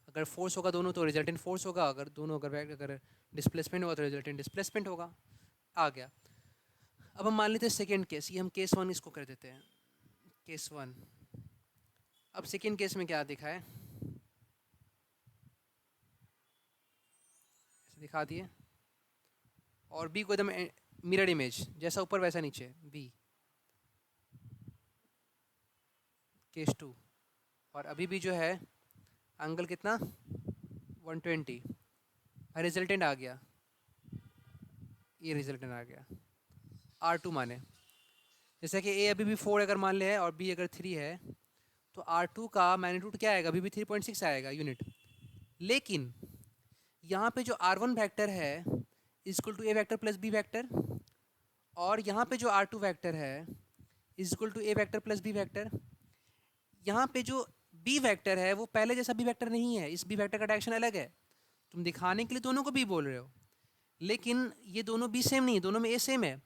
अगर फोर्स होगा दोनों तो रिजल्टेंट फोर्स होगा, अगर दोनों अगर डिस्प्लेसमेंट होगा तो रिजल्टेंट डिस्प्लेसमेंट होगा। आ गया। अब हम मान लेते हैं सेकेंड केस, ये हम केस 1 इसको कर देते हैं, केस 1। अब सेकेंड केस में क्या दिखा है, दिखा दिए, और बी को एकदम मिरर इमेज, जैसा ऊपर वैसा नीचे बी, केस 2। और अभी भी जो है एंगल कितना 120, रिजल्टेंट आ गया, ये रिजल्टेंट आ गया R2 माने। जैसे कि ए अभी भी 4 अगर मान ले है और बी अगर 3 है, तो R2 का मैग्नीट्यूड क्या आएगा, अभी भी 3.6 आएगा यूनिट। लेकिन यहाँ पे जो R1 वेक्टर है equal to A vector plus B vector, और यहाँ पे जो R2 वेक्टर है equal to A vector plus B vector. यहाँ पे जो बी वेक्टर है वो पहले जैसा बी वेक्टर नहीं है, इस बी वेक्टर का डायरेक्शन अलग है। तुम दिखाने के लिए दोनों को बी बोल रहे हो, लेकिन ये दोनों बी सेम नहीं है, दोनों में ए सेम है,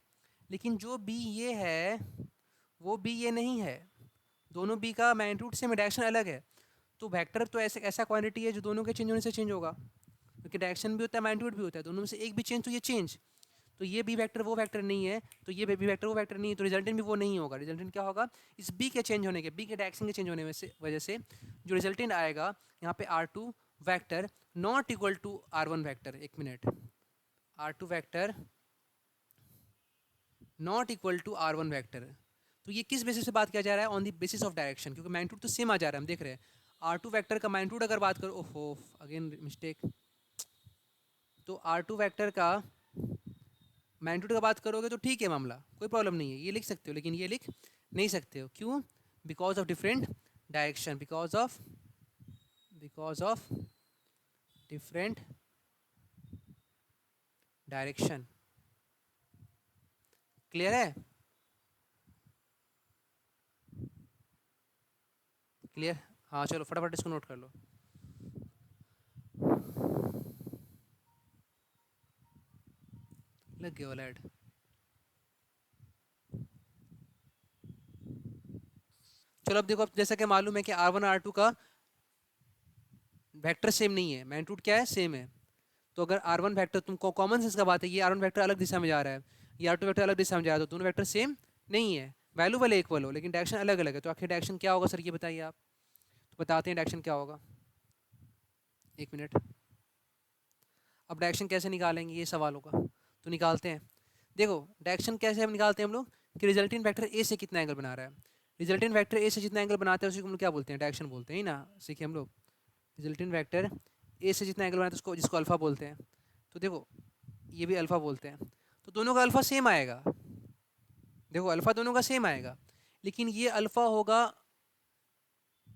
लेकिन जो बी ये है वो बी ये नहीं है, दोनों बी का मैग्नीट्यूड सेम है, डायरेक्शन अलग है। तो वेक्टर तो ऐसे ऐसा क्वांटिटी है जो दोनों के चेंज होने से चेंज होगा, क्योंकि डायरेक्शन भी होता है मैग्नीट्यूड भी होता है, दोनों में से एक भी चेंज तो ये चेंज, तो ये बी वेक्टर वो वेक्टर नहीं है, तो ये बी वेक्टर वो वेक्टर नहीं है, तो रिजल्टेंट भी वो नहीं होगा। रिजल्टेंट क्या होगा, इस बी के चेंज होने के, बी के डायरेक्शन के चेंज होने में से वजह से जो रिजल्टेंट आएगा यहाँ पे R2 vector not equal to R1 vector. 1 minute, R2 vector not equal to R1 vector. तो ये किस बेसिस पे बात किया जा रहा है, on the basis of direction, क्योंकि मैग्नीट्यूड तो सेम आ जा रहा है, हम देख रहे हैं। R2 वेक्टर का मैग्नीट्यूड अगर बात करो, ओहो अगेन मिस्टेक, तो R2 वेक्टर का मैग्नीट्यूड का बात करोगे तो ठीक है, मामला कोई प्रॉब्लम नहीं है, ये लिख सकते हो, लेकिन ये लिख नहीं सकते हो, क्यों, because of different direction, because of different direction. Clear है? क्लियर? हाँ चलो फटाफट इसको नोट कर लो। लग गया वाला ऐड। चलो अब देखो, अब जैसा कि मालूम है कि R1 और R2 का वेक्टर सेम नहीं है, मैग्नीट्यूड क्या है सेम है, तो अगर R1 वेक्टर, तुमको कॉमन सेंस का बात है, ये R1 वेक्टर अलग दिशा में जा रहा है, ये R2 वेक्टर अलग दिशा में जा रहा है, तो दोनों वेक्टर सेम नहीं है, वैल्यू वाले इक्वल हो लेकिन डायरेक्शन अलग अलग है, तो आखिर डायरेक्शन क्या होगा सर, ये बताइए आप। तो बताते हैं डायरेक्शन क्या होगा। 1 मिनट। अब डायरेक्शन कैसे निकालेंगे, ये सवाल होगा, तो निकालते हैं। देखो डायरेक्शन कैसे हम निकालते हैं हम लोग, कि रिजल्टेंट वेक्टर ए से कितना एंगल बना रहा है, रिजल्टेंट वेक्टर ए से जितना एंगल बनाते हैं उसी को हम लोग क्या बोलते हैं, डायरेक्शन बोलते हैं ही ना, सीखे हम लोग। रिजल्टेंट वेक्टर ए से जितना एंगल बनाते हैं उसको, जिसको अल्फा बोलते हैं, तो देखो ये भी अल्फा बोलते हैं, तो दोनों का अल्फा सेम आएगा, देखो अल्फा दोनों का सेम आएगा, लेकिन ये अल्फा होगा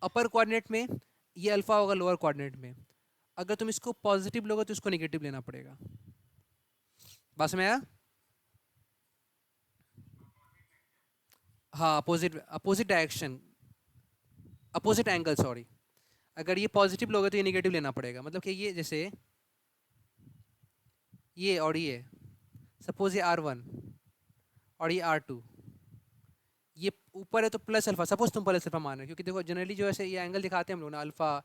अपर कोऑर्डिनेट में, ये अल्फा होगा लोअर कोऑर्डिनेट में। अगर तुम इसको पॉजिटिव लोगे तो इसको नेगेटिव लेना पड़ेगा। बात में आया? हाँ, opposite opposite direction, opposite angle, sorry. अगर ये पॉजिटिव लोगे तो ये निगेटिव लेना पड़ेगा। मतलब कि ये जैसे ये और ये, सपोज ये R1 और ये R2, ये ऊपर है तो प्लस अल्फा, सपोज तुम प्लस अल्फा मान रहे हो, क्योंकि देखो जनरली जो ऐसे ये एंगल दिखाते हैं हम लोग ना, अल्फा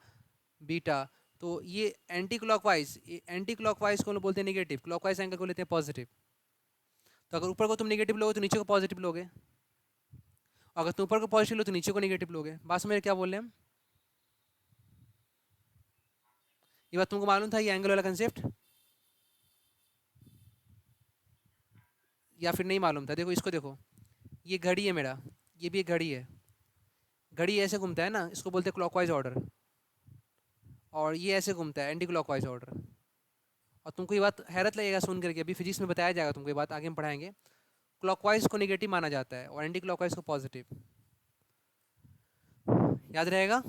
बीटा, तो ये एंटी क्लॉकवाइज को बोलते हैं नेगेटिव, क्लॉकवाइज एंगल को लेते हैं पॉजिटिव। तो अगर ऊपर को तुम नेगेटिव लोगे तो नीचे को पॉजिटिव लोगे, अगर तुम ऊपर को पॉजिटिव लो तो नीचे को नेगेटिव लोगे। बात समझ में क्या बोल रहे हैं हम? ये बात तुमको मालूम था, ये एंगल वाला कंसेप्ट, या फिर नहीं मालूम था? देखो इसको देखो, ये घड़ी है मेरा, ये भी एक घड़ी है, घड़ी ऐसे घूमता है ना, इसको बोलते हैं क्लॉकवाइज ऑर्डर, और ये ऐसे घूमता है एंटी क्लॉकवाइज ऑर्डर। और तुमको ये बात हैरत लगेगा सुन करके, अभी फिजिक्स में बताया जाएगा तुमको, ये बात आगे हम पढ़ाएंगे। क्लॉकवाइज को नेगेटिव माना जाता है और एंटी क्लॉकवाइज को पॉजिटिव, याद रहेगा।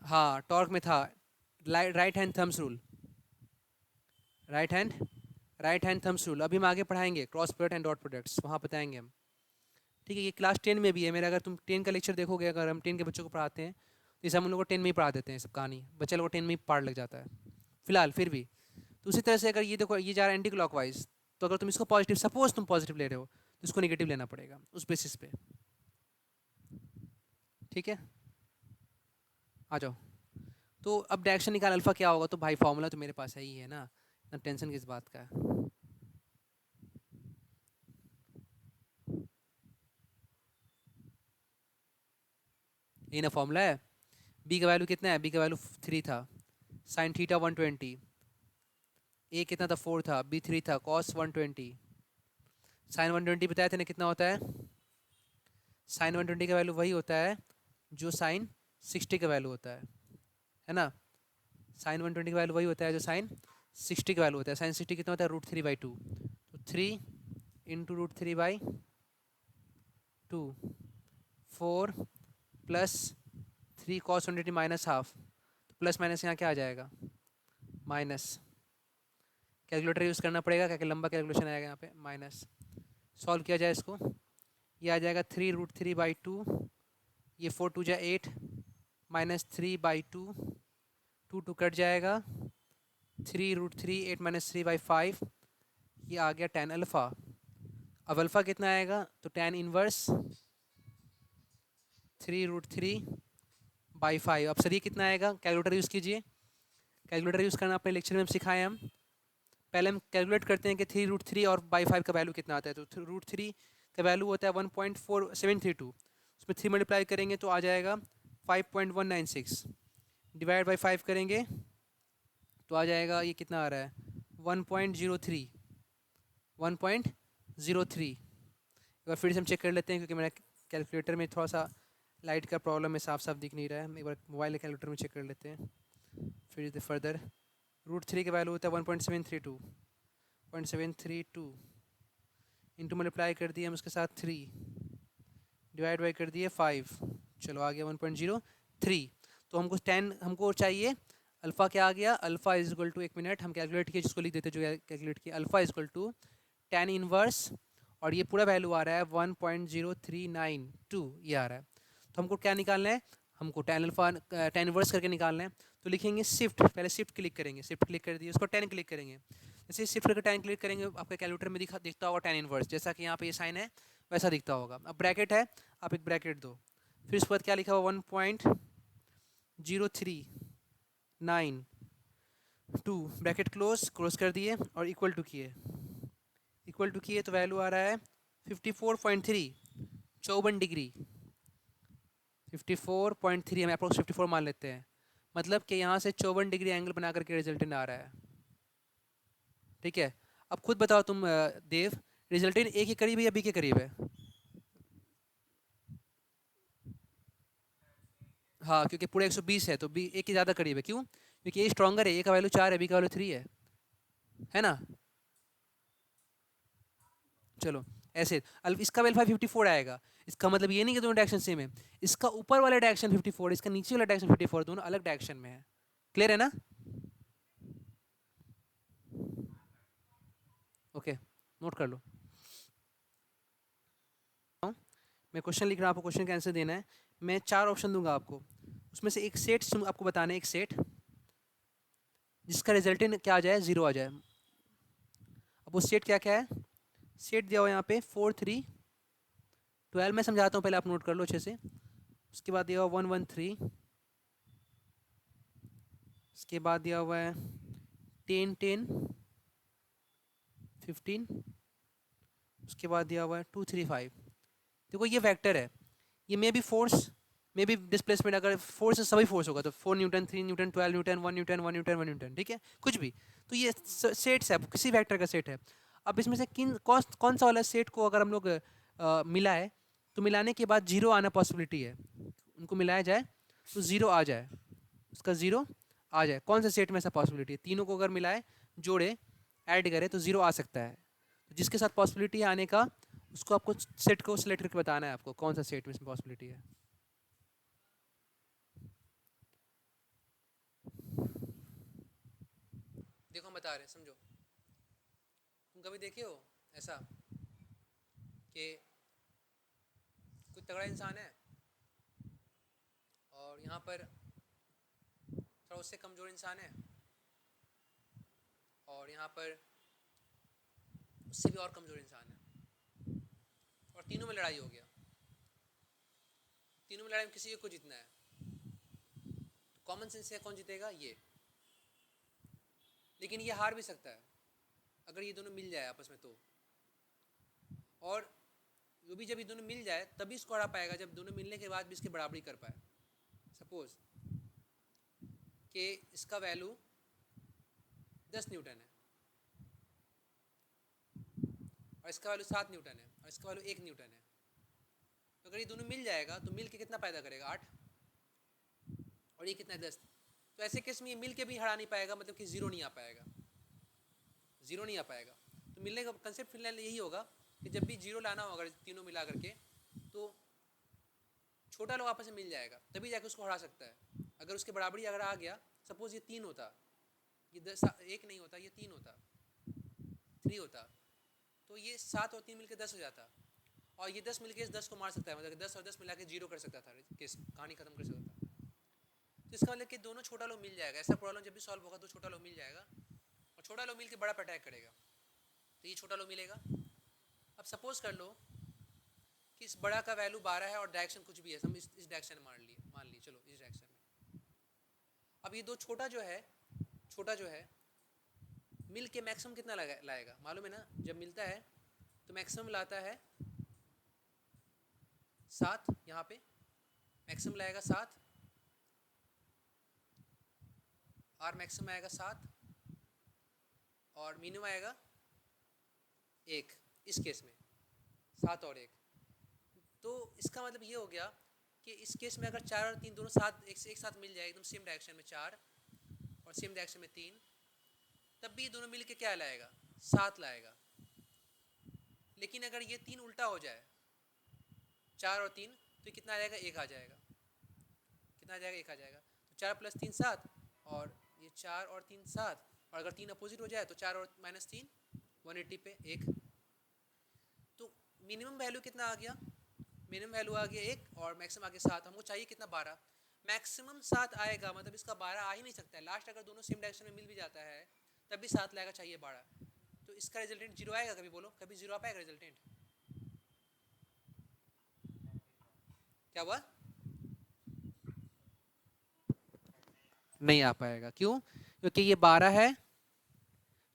हाँ, टॉर्क में था right hand thumbs rule, right hand right hand thumbs rule. अभी हम आगे पढ़ाएंगे cross product and dot products, वहाँ बताएंगे हम। ठीक है, ये क्लास 10 में भी है मेरा, अगर तुम 10 का लेक्चर देखोगे, अगर हम 10 के बच्चों को पढ़ाते हैं, तो जैसे हम लोग को 10 में ही पढ़ा देते हैं सब कहानी, बच्चे लोग को 10 में ही पार्ट लग जाता है फिलहाल फिर भी। तो उसी तरह से अगर ये देखो, ये जा रहा है एंटी क्लॉकवाइज, तो अगर तुम इसको पॉजिटिव, सपोज तुम पॉजिटिव ले रहे हो, तो इसको नेगेटिव लेना पड़ेगा उस बेसिस पे। ठीक है, आ जाओ। तो अब डायरेक्शन निकाल अल्फा क्या होगा, तो भाई फॉर्मूला तो मेरे पास है ही है ना, ना टेंशन किस बात का है। ये ना फॉर्मूला है, बी का वैल्यू कितना है, बी का वैल्यू 3 था, साइन थीटा 120, ए कितना था 4 था, बी 3 था, कॉस 120, साइन 120 बताया था ना कितना होता है, साइन 120 का वैल्यू वही होता है जो साइन 60 का वैल्यू होता है ना। साइन 120 का वैल्यू वही होता है जो साइन 60 का वैल्यू होता है। साइन 60 कितना होता है, √3/2, तो 3 into √3/2, 4 plus 3 cos 120 minus half, तो प्लस माइनस यहाँ क्या आ जाएगा, माइनस। कैलकुलेटर यूज़ करना पड़ेगा क्या, कि लंबा कैलकुलेशन आएगा यहाँ पे, माइनस। सॉल्व किया जाए इसको, ये आ जाएगा 3√3/2, ये 4 2 8, माइनस 3/2, 2 कट जाएगा, 3√3 8 - 3/5, ये आ गया tan अल्फ़ा। अब अल्फ़ा कितना आएगा, तो tan इनवर्स 3√3/5। अब सर ये कितना आएगा, कैलकुलेटर यूज़ कीजिए, कैलकुलेटर यूज़ करना अपने लेक्चर में हम सिखाए हम। पहले हम कैलकुलेट करते हैं कि 3√3 और बाई 5 का वैल्यू कितना आता है। तो √3 का वैल्यू होता है 1.4732, उसमें 3 मल्टीप्लाई करेंगे तो आ जाएगा 5.196, डिवाइड बाई 5 करेंगे तो आ जाएगा, ये कितना आ रहा है 1.03, 1.03। एक बार फिर से हम चेक कर लेते हैं, क्योंकि मेरा कैलकुलेटर में थोड़ा सा लाइट का प्रॉब्लम है, साफ साफ दिख नहीं रहा है। एक बार मोबाइल कैलकुलेटर में चेक कर लेते हैं फिर फर्दर। √3 का वैल्यू होता है 1.732 इंटू मल्टीप्लाई कर दिए हम उसके साथ 3, डिवाइड बाई कर दिए 5, चलो आ गया 1.03। तो हमको 10 हमको चाहिए, अल्फ़ा क्या आ गया, अल्फ़ा इज इक्वल टू, एक मिनट हम कैलकुलेट किए, जिसको लिख देते जो कैलकुलेट किया, alpha is equal to tan inverse, और ये पूरा वैल्यू आ रहा है 1.0392, ये आ रहा है। तो हमको क्या निकालना है, हमको tan अल्फ़ा tan इनवर्स करके निकालना है। तो लिखेंगे शिफ्ट, पहले शिफ्ट क्लिक करेंगे, शिफ्ट क्लिक कर दिए, उसको 10 क्लिक करेंगे, जैसे शिफ्ट करके 10 क्लिक करेंगे आपके कैलकुलेटर में दिखता होगा tan इनवर्स, जैसा कि यहाँ पे ये साइन है वैसा दिखता होगा। अब ब्रैकेट है, आप एक ब्रैकेट दो, फिर उसके बाद क्या लिखा हुआ 1.0392, ब्रैकेट क्लोज कर दिए और इक्वल टू किए, तो वैल्यू आ रहा है 54.3, 54 डिग्री, 54.3, हम अप्रोक्स 54 मान लेते हैं। मतलब कि यहाँ से 54 डिग्री एंगल बना करके रिजल्टेंट आ रहा है। ठीक है, अब खुद बताओ तुम देव, रिजल्टेंट ए के करीब है या बी के करीब है? हाँ, क्योंकि पूरा 120 है तो बी ए के ज़्यादा करीब है। क्यों? क्योंकि ए स्ट्रॉन्गर है, ए का वैल्यू 4 है, बी का वैल्यू 3 है ना। चलो ऐसे, इसका वैल्यू 54 आएगा, इसका मतलब ये नहीं कि दोनों डायरेक्शन सेम है, इसका ऊपर वाला डायरेक्शन 54, इसका नीचे वाला डायरेक्शन 54, दोनों अलग डायरेक्शन में है। क्लियर है ना? ओके, नोट कर लो। मैं क्वेश्चन लिख रहा हूँ, आपको क्वेश्चन का आंसर देना है। मैं 4 ऑप्शन दूंगा आपको, उसमें से एक सेट आपको बताना है, एक सेट जिसका रिजल्टेंट क्या आ जाए, 0 आ जाए। अब वो सेट क्या क्या है? सेट दिया हुआ यहाँ पे 4 3 12, मैं समझाता हूँ, पहले आप नोट कर लो अच्छे से। उसके बाद दिया हुआ 1 1 3, उसके बाद दिया हुआ है 10 10 15, उसके बाद दिया हुआ है 2 3 5। देखो ये वेक्टर है, ये may be force, may be displacement, अगर फोर्स है सभी फोर्स होगा तो 4 Newton 3 Newton 12 Newton 1 Newton 1 Newton 1 Newton, ठीक है, कुछ भी। तो ये सेट्स है, किसी वेक्टर का सेट है। अब इसमें से कौन सा वाला सेट को अगर हम लोग मिला है, तो मिलाने के बाद 0 आना पॉसिबिलिटी है, उनको मिलाया जाए तो 0 आ जाए, उसका 0 आ जाए। कौन सा सेट में ऐसा पॉसिबिलिटी है? तीनों को अगर मिलाए, जोड़े, ऐड करें तो 0 आ सकता है। तो जिसके साथ पॉसिबिलिटी है आने का, उसको आपको सेट को सिलेक्ट करके बताना है आपको कौन सा सेट में इसमें पॉसिबिलिटी है। देखो हम बता रहे हैं, समझो। तुम कभी देखे हो ऐसा कि कोई तगड़ा इंसान है और यहाँ पर थोड़ा उससे कमज़ोर इंसान है, और यहाँ पर उससे भी और कमज़ोर इंसान है, और तीनों में लड़ाई हो गया। तीनों में लड़ाई में किसी को जीतना है, तो कॉमन सेंस से कौन जीतेगा? ये। लेकिन ये हार भी सकता है अगर ये दोनों मिल जाए आपस में तो। और वो भी जब ये दोनों मिल जाए तभी इसको हरा पाएगा, जब दोनों मिलने के बाद भी इसकी बराबरी कर पाए। सपोज कि इसका वैल्यू 10 न्यूटन है और इसका वैल्यू 7 न्यूटन है और इसका वैल्यू 1 न्यूटन है, तो अगर ये दोनों मिल जाएगा तो मिल के कितना पैदा करेगा? 8, और ये कितना है? 10। तो ऐसे केस में ये मिल के भी हरा नहीं पाएगा, मतलब कि 0 नहीं आ पाएगा, 0 नहीं आ पाएगा। तो मिलने का कंसेप्ट फिलहाल यही होगा कि जब भी 0 लाना होगा तीनों मिला करके, तो छोटा लोग आपस में मिल जाएगा, तभी जाके उसको हरा सकता है। अगर उसके बराबरी अगर आ गया, सपोज ये 3 होता, ये 10 1 नहीं होता, ये 3 होता, 3 होता, तो ये 7 और 3 मिलकर 10 हो जाता, और ये 10 मिलकर इस 10 को मार सकता है, मतलब 10 और 10 मिला के 0 कर सकता था, केस कहानी खत्म कर सकता था। तो इसका मतलब कि दोनों छोटा लोग मिल जाएगा। ऐसा प्रॉब्लम जब भी सॉल्व होगा तो छोटा लोग मिल जाएगा, और छोटा लोग मिल के बड़ा पे अटैक करेगा, तो ये छोटा लोग मिलेगा। अब सपोज कर लो कि इस बड़ा का वैल्यू 12 है और डायरेक्शन कुछ भी है, हम इस डायरेक्शन में मान ली, चलो इस डायरेक्शन में। अब ये दो छोटा जो है मिल के मैक्सिमम कितना लाएगा मालूम है ना? जब मिलता है तो मैक्सिमम लाता है 7, यहाँ पे मैक्सिमम लाएगा 7, आर मैक्सिमम आएगा 7, और मिनिमम आएगा 1, इस केस में 7 और 1। तो इसका मतलब ये हो गया कि इस केस में अगर 4 और 3 दोनों साथ एक साथ मिल जाए एकदम सेम डायरेक्शन में 4 और सेम डायरेक्शन में 3, तब भी दोनों मिल के क्या लाएगा? 7 लाएगा। लेकिन अगर ये 3 उल्टा हो जाए, 4 और 3, तो ये कितना आ जाएगा? 1 आ जाएगा। कितना आ जाएगा? 1 आ जाएगा। तो 4 + 3 7, और ये 4 और 3 7, और अगर 3 अपोजिट हो जाए तो 4 और -3 180 पे 1। तो मिनिमम वैल्यू कितना आ गया? मिनिमम वैल्यू आ गया 1 और मैक्सिमम आ गया 7। हमको चाहिए कितना? 12। मैक्सिमम 7 आएगा, मतलब इसका 12 आ ही नहीं सकता है। लास्ट अगर दोनों सेम डायरेक्शन में मिल भी जाता है तब भी 7 लाएगा, चाहिए 12। तो इसका रिजल्टेंट 0 आएगा? कभी बोलो, कभी 0 आ पाएगा रिजल्टेंट? क्या हुआ? नहीं आ पाएगा। क्यों? क्योंकि ये 12 है,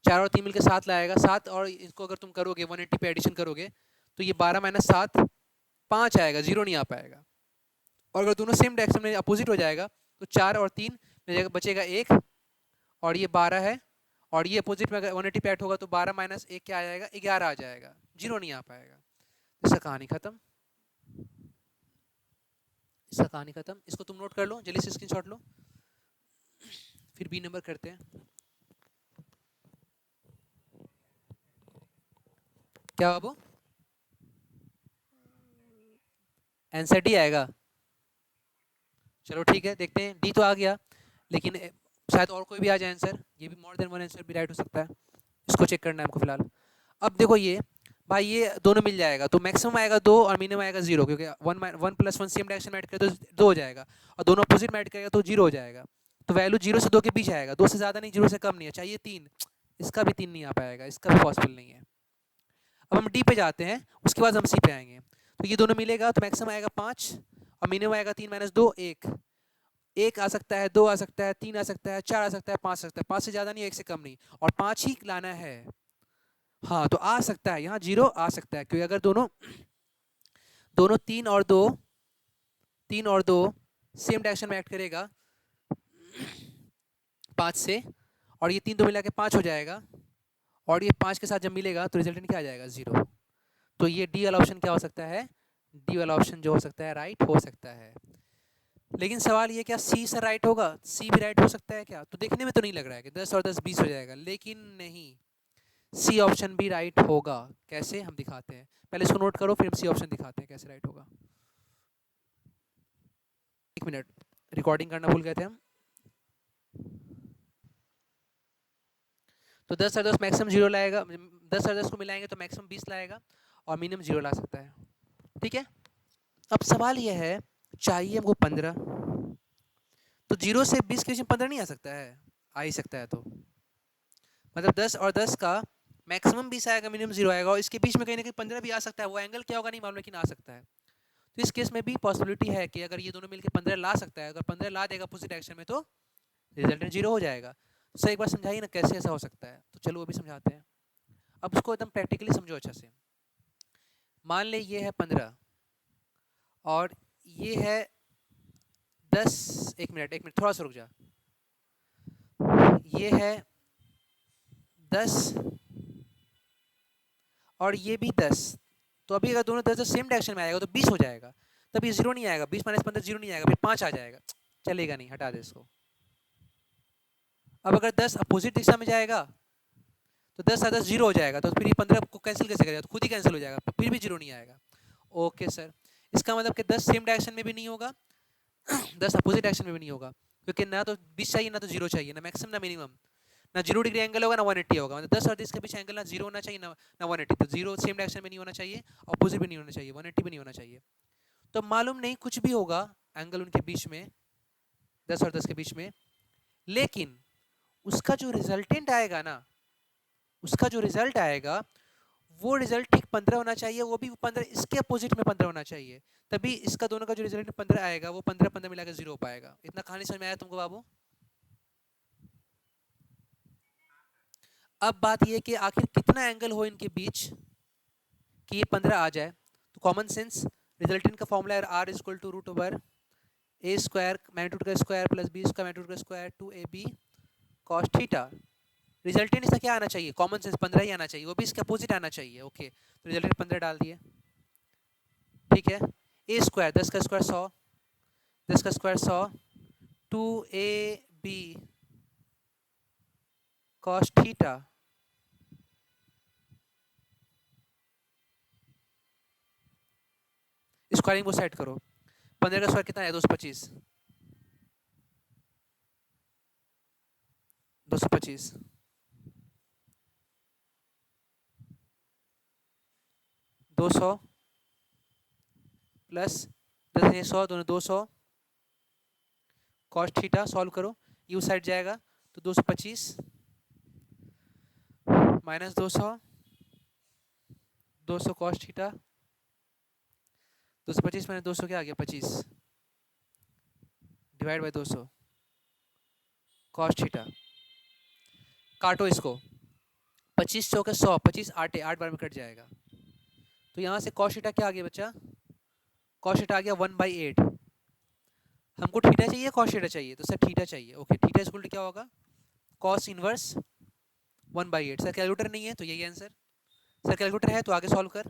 4 और 3 मिलकर 7 लाएगा, 7 और इसको अगर तुम करोगे 180 पे एडिशन करोगे तो ये 12 - 7 5 आएगा, 0 नहीं आ पाएगा। और अगर दोनों सेम डायरेक्शन में अपोजिट हो जाएगा तो 4 और 3 में बचेगा 1, और ये 12 है, और ये अपोजिट में अगर 180 पे ऐड होगा तो 12 - 1 क्या आ जाएगा? 11 आ जाएगा, 0 नहीं आ पाएगा। इसका कहानी खत्म, इसका कहानी खत्म। इसको तुम नोट कर लो, जल्दी से स्क्रीनशॉट लो, फिर बी नंबर करते हैं। क्या बाबू? आंसर डी आएगा? चलो ठीक है, देखते हैं। डी तो आ गया, लेकिन शायद और कोई भी आ जाए आंसर। ये भी मोर देन वन आंसर भी राइट हो सकता है, इसको चेक करना है हमको फिलहाल। अब देखो, ये भाई ये दोनों मिल जाएगा तो मैक्सिमम आएगा 2 और मिनिमम आएगा 0, क्योंकि 1 + 1 सेम डायरेक्शन में ऐड करें तो 2 हो जाएगा, और दोनों अपोजिट में ऐड करेगा तो 0 हो जाएगा। तो वैल्यू 0 से 2 के बीच आएगा, 2 से ज़्यादा नहीं, 0 से कम नहीं है, चाहिए 3। इसका भी 3 नहीं आ पाएगा, इसका भी पॉसिबल नहीं है। अब हम डी पे जाते हैं, उसके बाद हम सी पे आएंगे। तो ये दोनों मिलेगा तो मैक्सिमम आएगा 5 और मिनिमम आएगा 3 - 2 1। 1 आ सकता है, 2 आ सकता है, 3 आ सकता है, 4 आ सकता है, 5 आ सकता है, 5 से ज़्यादा नहीं, 1 से कम नहीं, और 5 ही लाना है। हाँ तो आ सकता है, यहाँ 0 आ सकता है, क्योंकि अगर दोनों दोनों 3 और 2 सेम डायरेक्शन में एक्ट करेगा 5 से, और ये 3 तो मिला के 5 हो जाएगा, और ये 5 के साथ जब मिलेगा तो रिजल्टेंट क्या आ जाएगा, 0। तो ये डी वाला ऑप्शन क्या हो सकता है, डी वाला ऑप्शन जो हो सकता है राइट हो सकता है। लेकिन सवाल ये, क्या सी से राइट होगा, सी भी राइट हो सकता है क्या? तो देखने में तो नहीं लग रहा है कि 10 और 10 20 हो जाएगा, लेकिन नहीं, सी ऑप्शन भी राइट होगा। कैसे, हम दिखाते हैं, पहले इसको नोट करो फिर सी ऑप्शन दिखाते हैं कैसे राइट होगा। 1 मिनट, रिकॉर्डिंग करना भूल गए थे हम। तो 10 और 10 मैक्सिमम 0 लाएगा, 10 और 10 को मिलाएंगे तो मैक्सिमम 20 लाएगा, और मिनिमम 0 ला सकता है। ठीक है, अब सवाल यह है, चाहिए हमको 15, तो 0 से 20 के बीच में 15 नहीं आ सकता है? आ ही सकता है। तो मतलब 10 और 10 का मैक्सिमम 20 आएगा, मिनिमम 0 आएगा, और इसके बीच में कहीं ना कहीं 15 भी आ सकता है। वो एंगल क्या होगा नहीं मालूम, लेकिन आ सकता है। तो इस केस में भी पॉसिबिलिटी है कि अगर ये दोनों मिलकर 15 ला सकता है, अगर 15 ला देगा अपोजिट डायरेक्शन में, तो रिजल्टेंट 0 हो जाएगा। तो सर एक बार समझाइए ना कैसे ऐसा हो सकता है, तो चलो वो भी समझाते हैं। अब उसको एकदम प्रैक्टिकली समझो अच्छा से। मान ले ये है 15 और ये है 10। 1 मिनट थोड़ा सा रुक जा। ये है 10 और ये भी 10। तो अभी अगर दोनों 10 सेम डायरेक्शन में आएगा तो 20 हो जाएगा, तब ये 0 नहीं आएगा, 20 - 15 0 नहीं आएगा, फिर 5 आ जाएगा, चलेगा नहीं, हटा दे इसको। अब अगर 10 अपोजिट दिशा में जाएगा तो 10 और 10 0 हो जाएगा, तो फिर ये 15 को कैंसिल कैसे करेगा, तो खुद ही कैंसिल हो जाएगा, फिर भी 0 नहीं आएगा। ओके सर, इसका मतलब कि 10 सेम डायरेक्शन में भी नहीं होगा, 10 अपोजिट डायरेक्शन में भी नहीं होगा, क्योंकि ना तो 20 चाहिए ना तो 0 चाहिए, ना मैक्सिमम ना मिनिमम, ना 0 डिग्री एंगल होगा ना 180 होगा। मतलब 10 और 10 के बीच एंगल ना 0 होना चाहिए ना 180। तो 0 सेम डायरेक्शन में नहीं होना चाहिए, अपोजिट भी नहीं होना चाहिए, 180 भी नहीं होना चाहिए। तो मालूम नहीं कुछ भी होगा एंगल उनके बीच में, 10 और 10 के बीच में, लेकिन उसका जो रिजल्टेंट आएगा ना, उसका जो रिजल्ट आएगा वो रिजल्ट ठीक 15 होना चाहिए, वो भी 15 इसके अपोजिट में 15 होना चाहिए, तभी इसका दोनों का जो रिजल्ट 15 आएगा वो 15 15 मिलाकर 0 हो पाएगा। इतना कहानी समझ में आया तुमको बाबू? अब बात ये कि आखिर कितना एंगल हो इनके बीच कि ये 15 आ जाए। तो कॉमन सेंस, रिजल्टेंट का फॉर्मूला है R = √a स्क्वायर मैग्नीट्यूड का square plus b square magnitude का square 2ab cos theta. Resultant इसका क्या आना चाहिए, कॉमन सेंस 15 ही आना चाहिए, वो भी इसके अपोजिट आना चाहिए। ओके, तो रिजल्टेंट 15 डाल दिए। ठीक है, a स्क्वायर 10 का स्क्वायर 100, 10 का square 100, 2ab cos theta squaring वो सेट करो। 15 का स्क्वायर कितना है, 225, 225 200 प्लस 10 ये 100, दोनों 200 cos थीटा, सॉल्व करो, यू साइड जाएगा तो 225 माइनस 200 200 cos थीटा, 225 माइनस 200 क्या आ गया, 25 डिवाइड बाय 200 cos थीटा। काटो इसको, 25 चौके 100, 25 8 8 बार में कट जाएगा, तो यहाँ से cos थीटा क्या आ गया बच्चा, cos थीटा आ गया 1/8। हमको थीटा चाहिए cos थीटा चाहिए, तो सर थीटा चाहिए। ओके, थीटा इक्वल टू क्या होगा, cos इनवर्स 1/8। सर कैलकुलेटर नहीं है तो यही आंसर। सर कैलकुलेटर है तो आगे सॉल्व कर।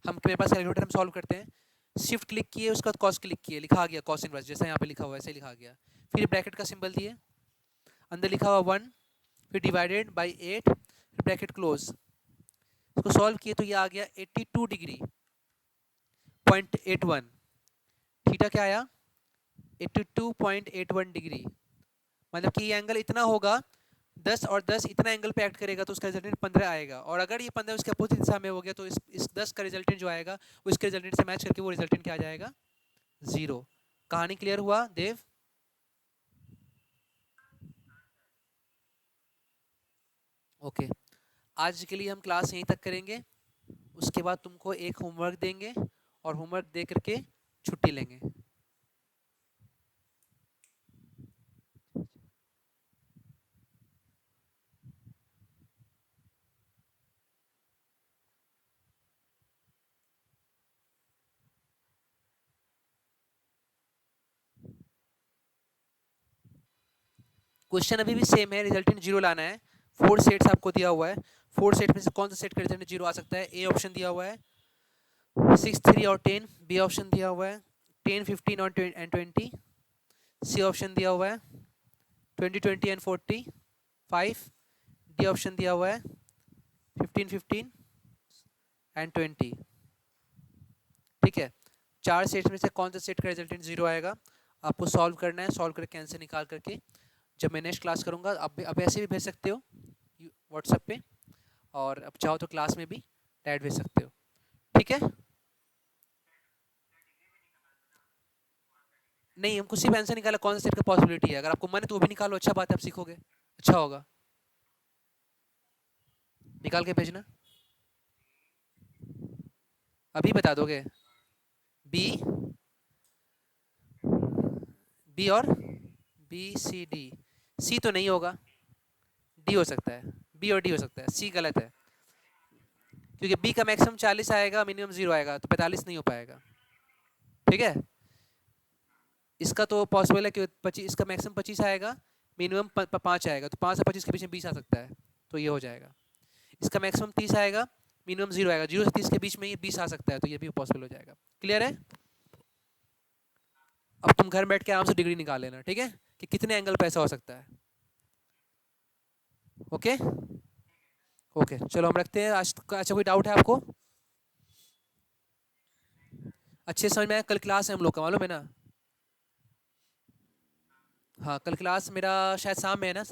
मेरे पास कैलकुलेटर, हम सॉल्व करते हैं। शिफ्ट क्लिक किए, उसका कॉस क्लिक किए, लिखा आ गया कॉस इनवर्स, जैसा यहाँ पे लिखा हुआ है ऐसे लिखा गया। फिर ब्रैकेट का सिंबल दिए, अंदर लिखा हुआ 1, फिर डिवाइडेड बाई 8, फिर ब्रैकेट क्लोज। इसको सॉल्व किए तो ये आ गया 82 डिग्री 0.81। थीटा क्या आया, 82.81 डिग्री, मतलब कि ये एंगल इतना होगा 10 और 10 इतना एंगल पे एक्ट करेगा तो उसका रिजल्टेंट 15 आएगा, और अगर ये 15 उसके अपोजिट दिशा में हो गया तो इस 10 का रिजल्टेंट जो आएगा वो इसके रिजल्टेंट से मैच करके वो रिजल्टेंट क्या आ जाएगा, 0। कहानी क्लियर हुआ देव? ओके, आज के लिए हम क्लास यहीं तक करेंगे। उसके बाद तुमको एक होमवर्क देंगे और होमवर्क दे करके छुट्टी लेंगे। क्वेश्चन अभी भी सेम है, रिजल्टेंट 0 लाना है। 4 सेट्स आपको दिया हुआ है, 4 सेट में से कौन सा सेट का रिजल्टेंट 0 आ सकता है? ए ऑप्शन दिया हुआ है 6, 3 और 10। बी ऑप्शन दिया हुआ है 10, 15 और 20। सी ऑप्शन दिया हुआ है 20, 20 एंड 45। डी ऑप्शन दिया हुआ है 15, 15 एंड 20। ठीक है, 4 सेट्स में से कौन सा सेट का रिजल्टेंट 0 आएगा? आपको सॉल्व करना है, सॉल्व करके आंसर निकाल करके जब मैं नेक्स्ट क्लास करूँगा, आप ऐसे भी भेज सकते हो व्हाट्सएप पे, और अब चाहो तो क्लास में भी डायरेक्ट भेज सकते हो। ठीक है, नहीं हमको सिर्फ आंसर निकाला कौन सा सेट का पॉसिबिलिटी है। अगर आपको मन है तो वो भी निकालो, अच्छा बात है, आप सीखोगे, अच्छा होगा। निकाल के भेजना, अभी बता दोगे? बी, बी और बी सी डी। सी तो नहीं होगा, डी हो सकता है, बी और डी हो सकता है, सी गलत है, क्योंकि बी का मैक्सिमम 40 आएगा, मिनिमम 0 आएगा, तो 45 नहीं हो पाएगा। ठीक है, इसका तो पॉसिबल है कि 25, इसका मैक्सिमम 25 आएगा, मिनिमम 5 आएगा, तो 5 से 25 के बीच में 20 आ सकता है, तो ये हो जाएगा। इसका मैक्सिमम 30 आएगा, मिनिमम 0 आएगा, 0 से 30 के बीच में ये 20 आ सकता है, तो ये भी पॉसिबल हो जाएगा। क्लियर है? अब तुम घर बैठ के आराम से डिग्री निकाल लेना, ठीक है, कि कितने एंगल पे ऐसा हो सकता है। ओके ओके, चलो हम रखते हैं आज। अच्छा, कोई डाउट है आपको? अच्छे समझ में आया? कल क्लास है हम लोग का, मालूम है ना? हाँ, कल क्लास मेरा शायद शाम में है ना।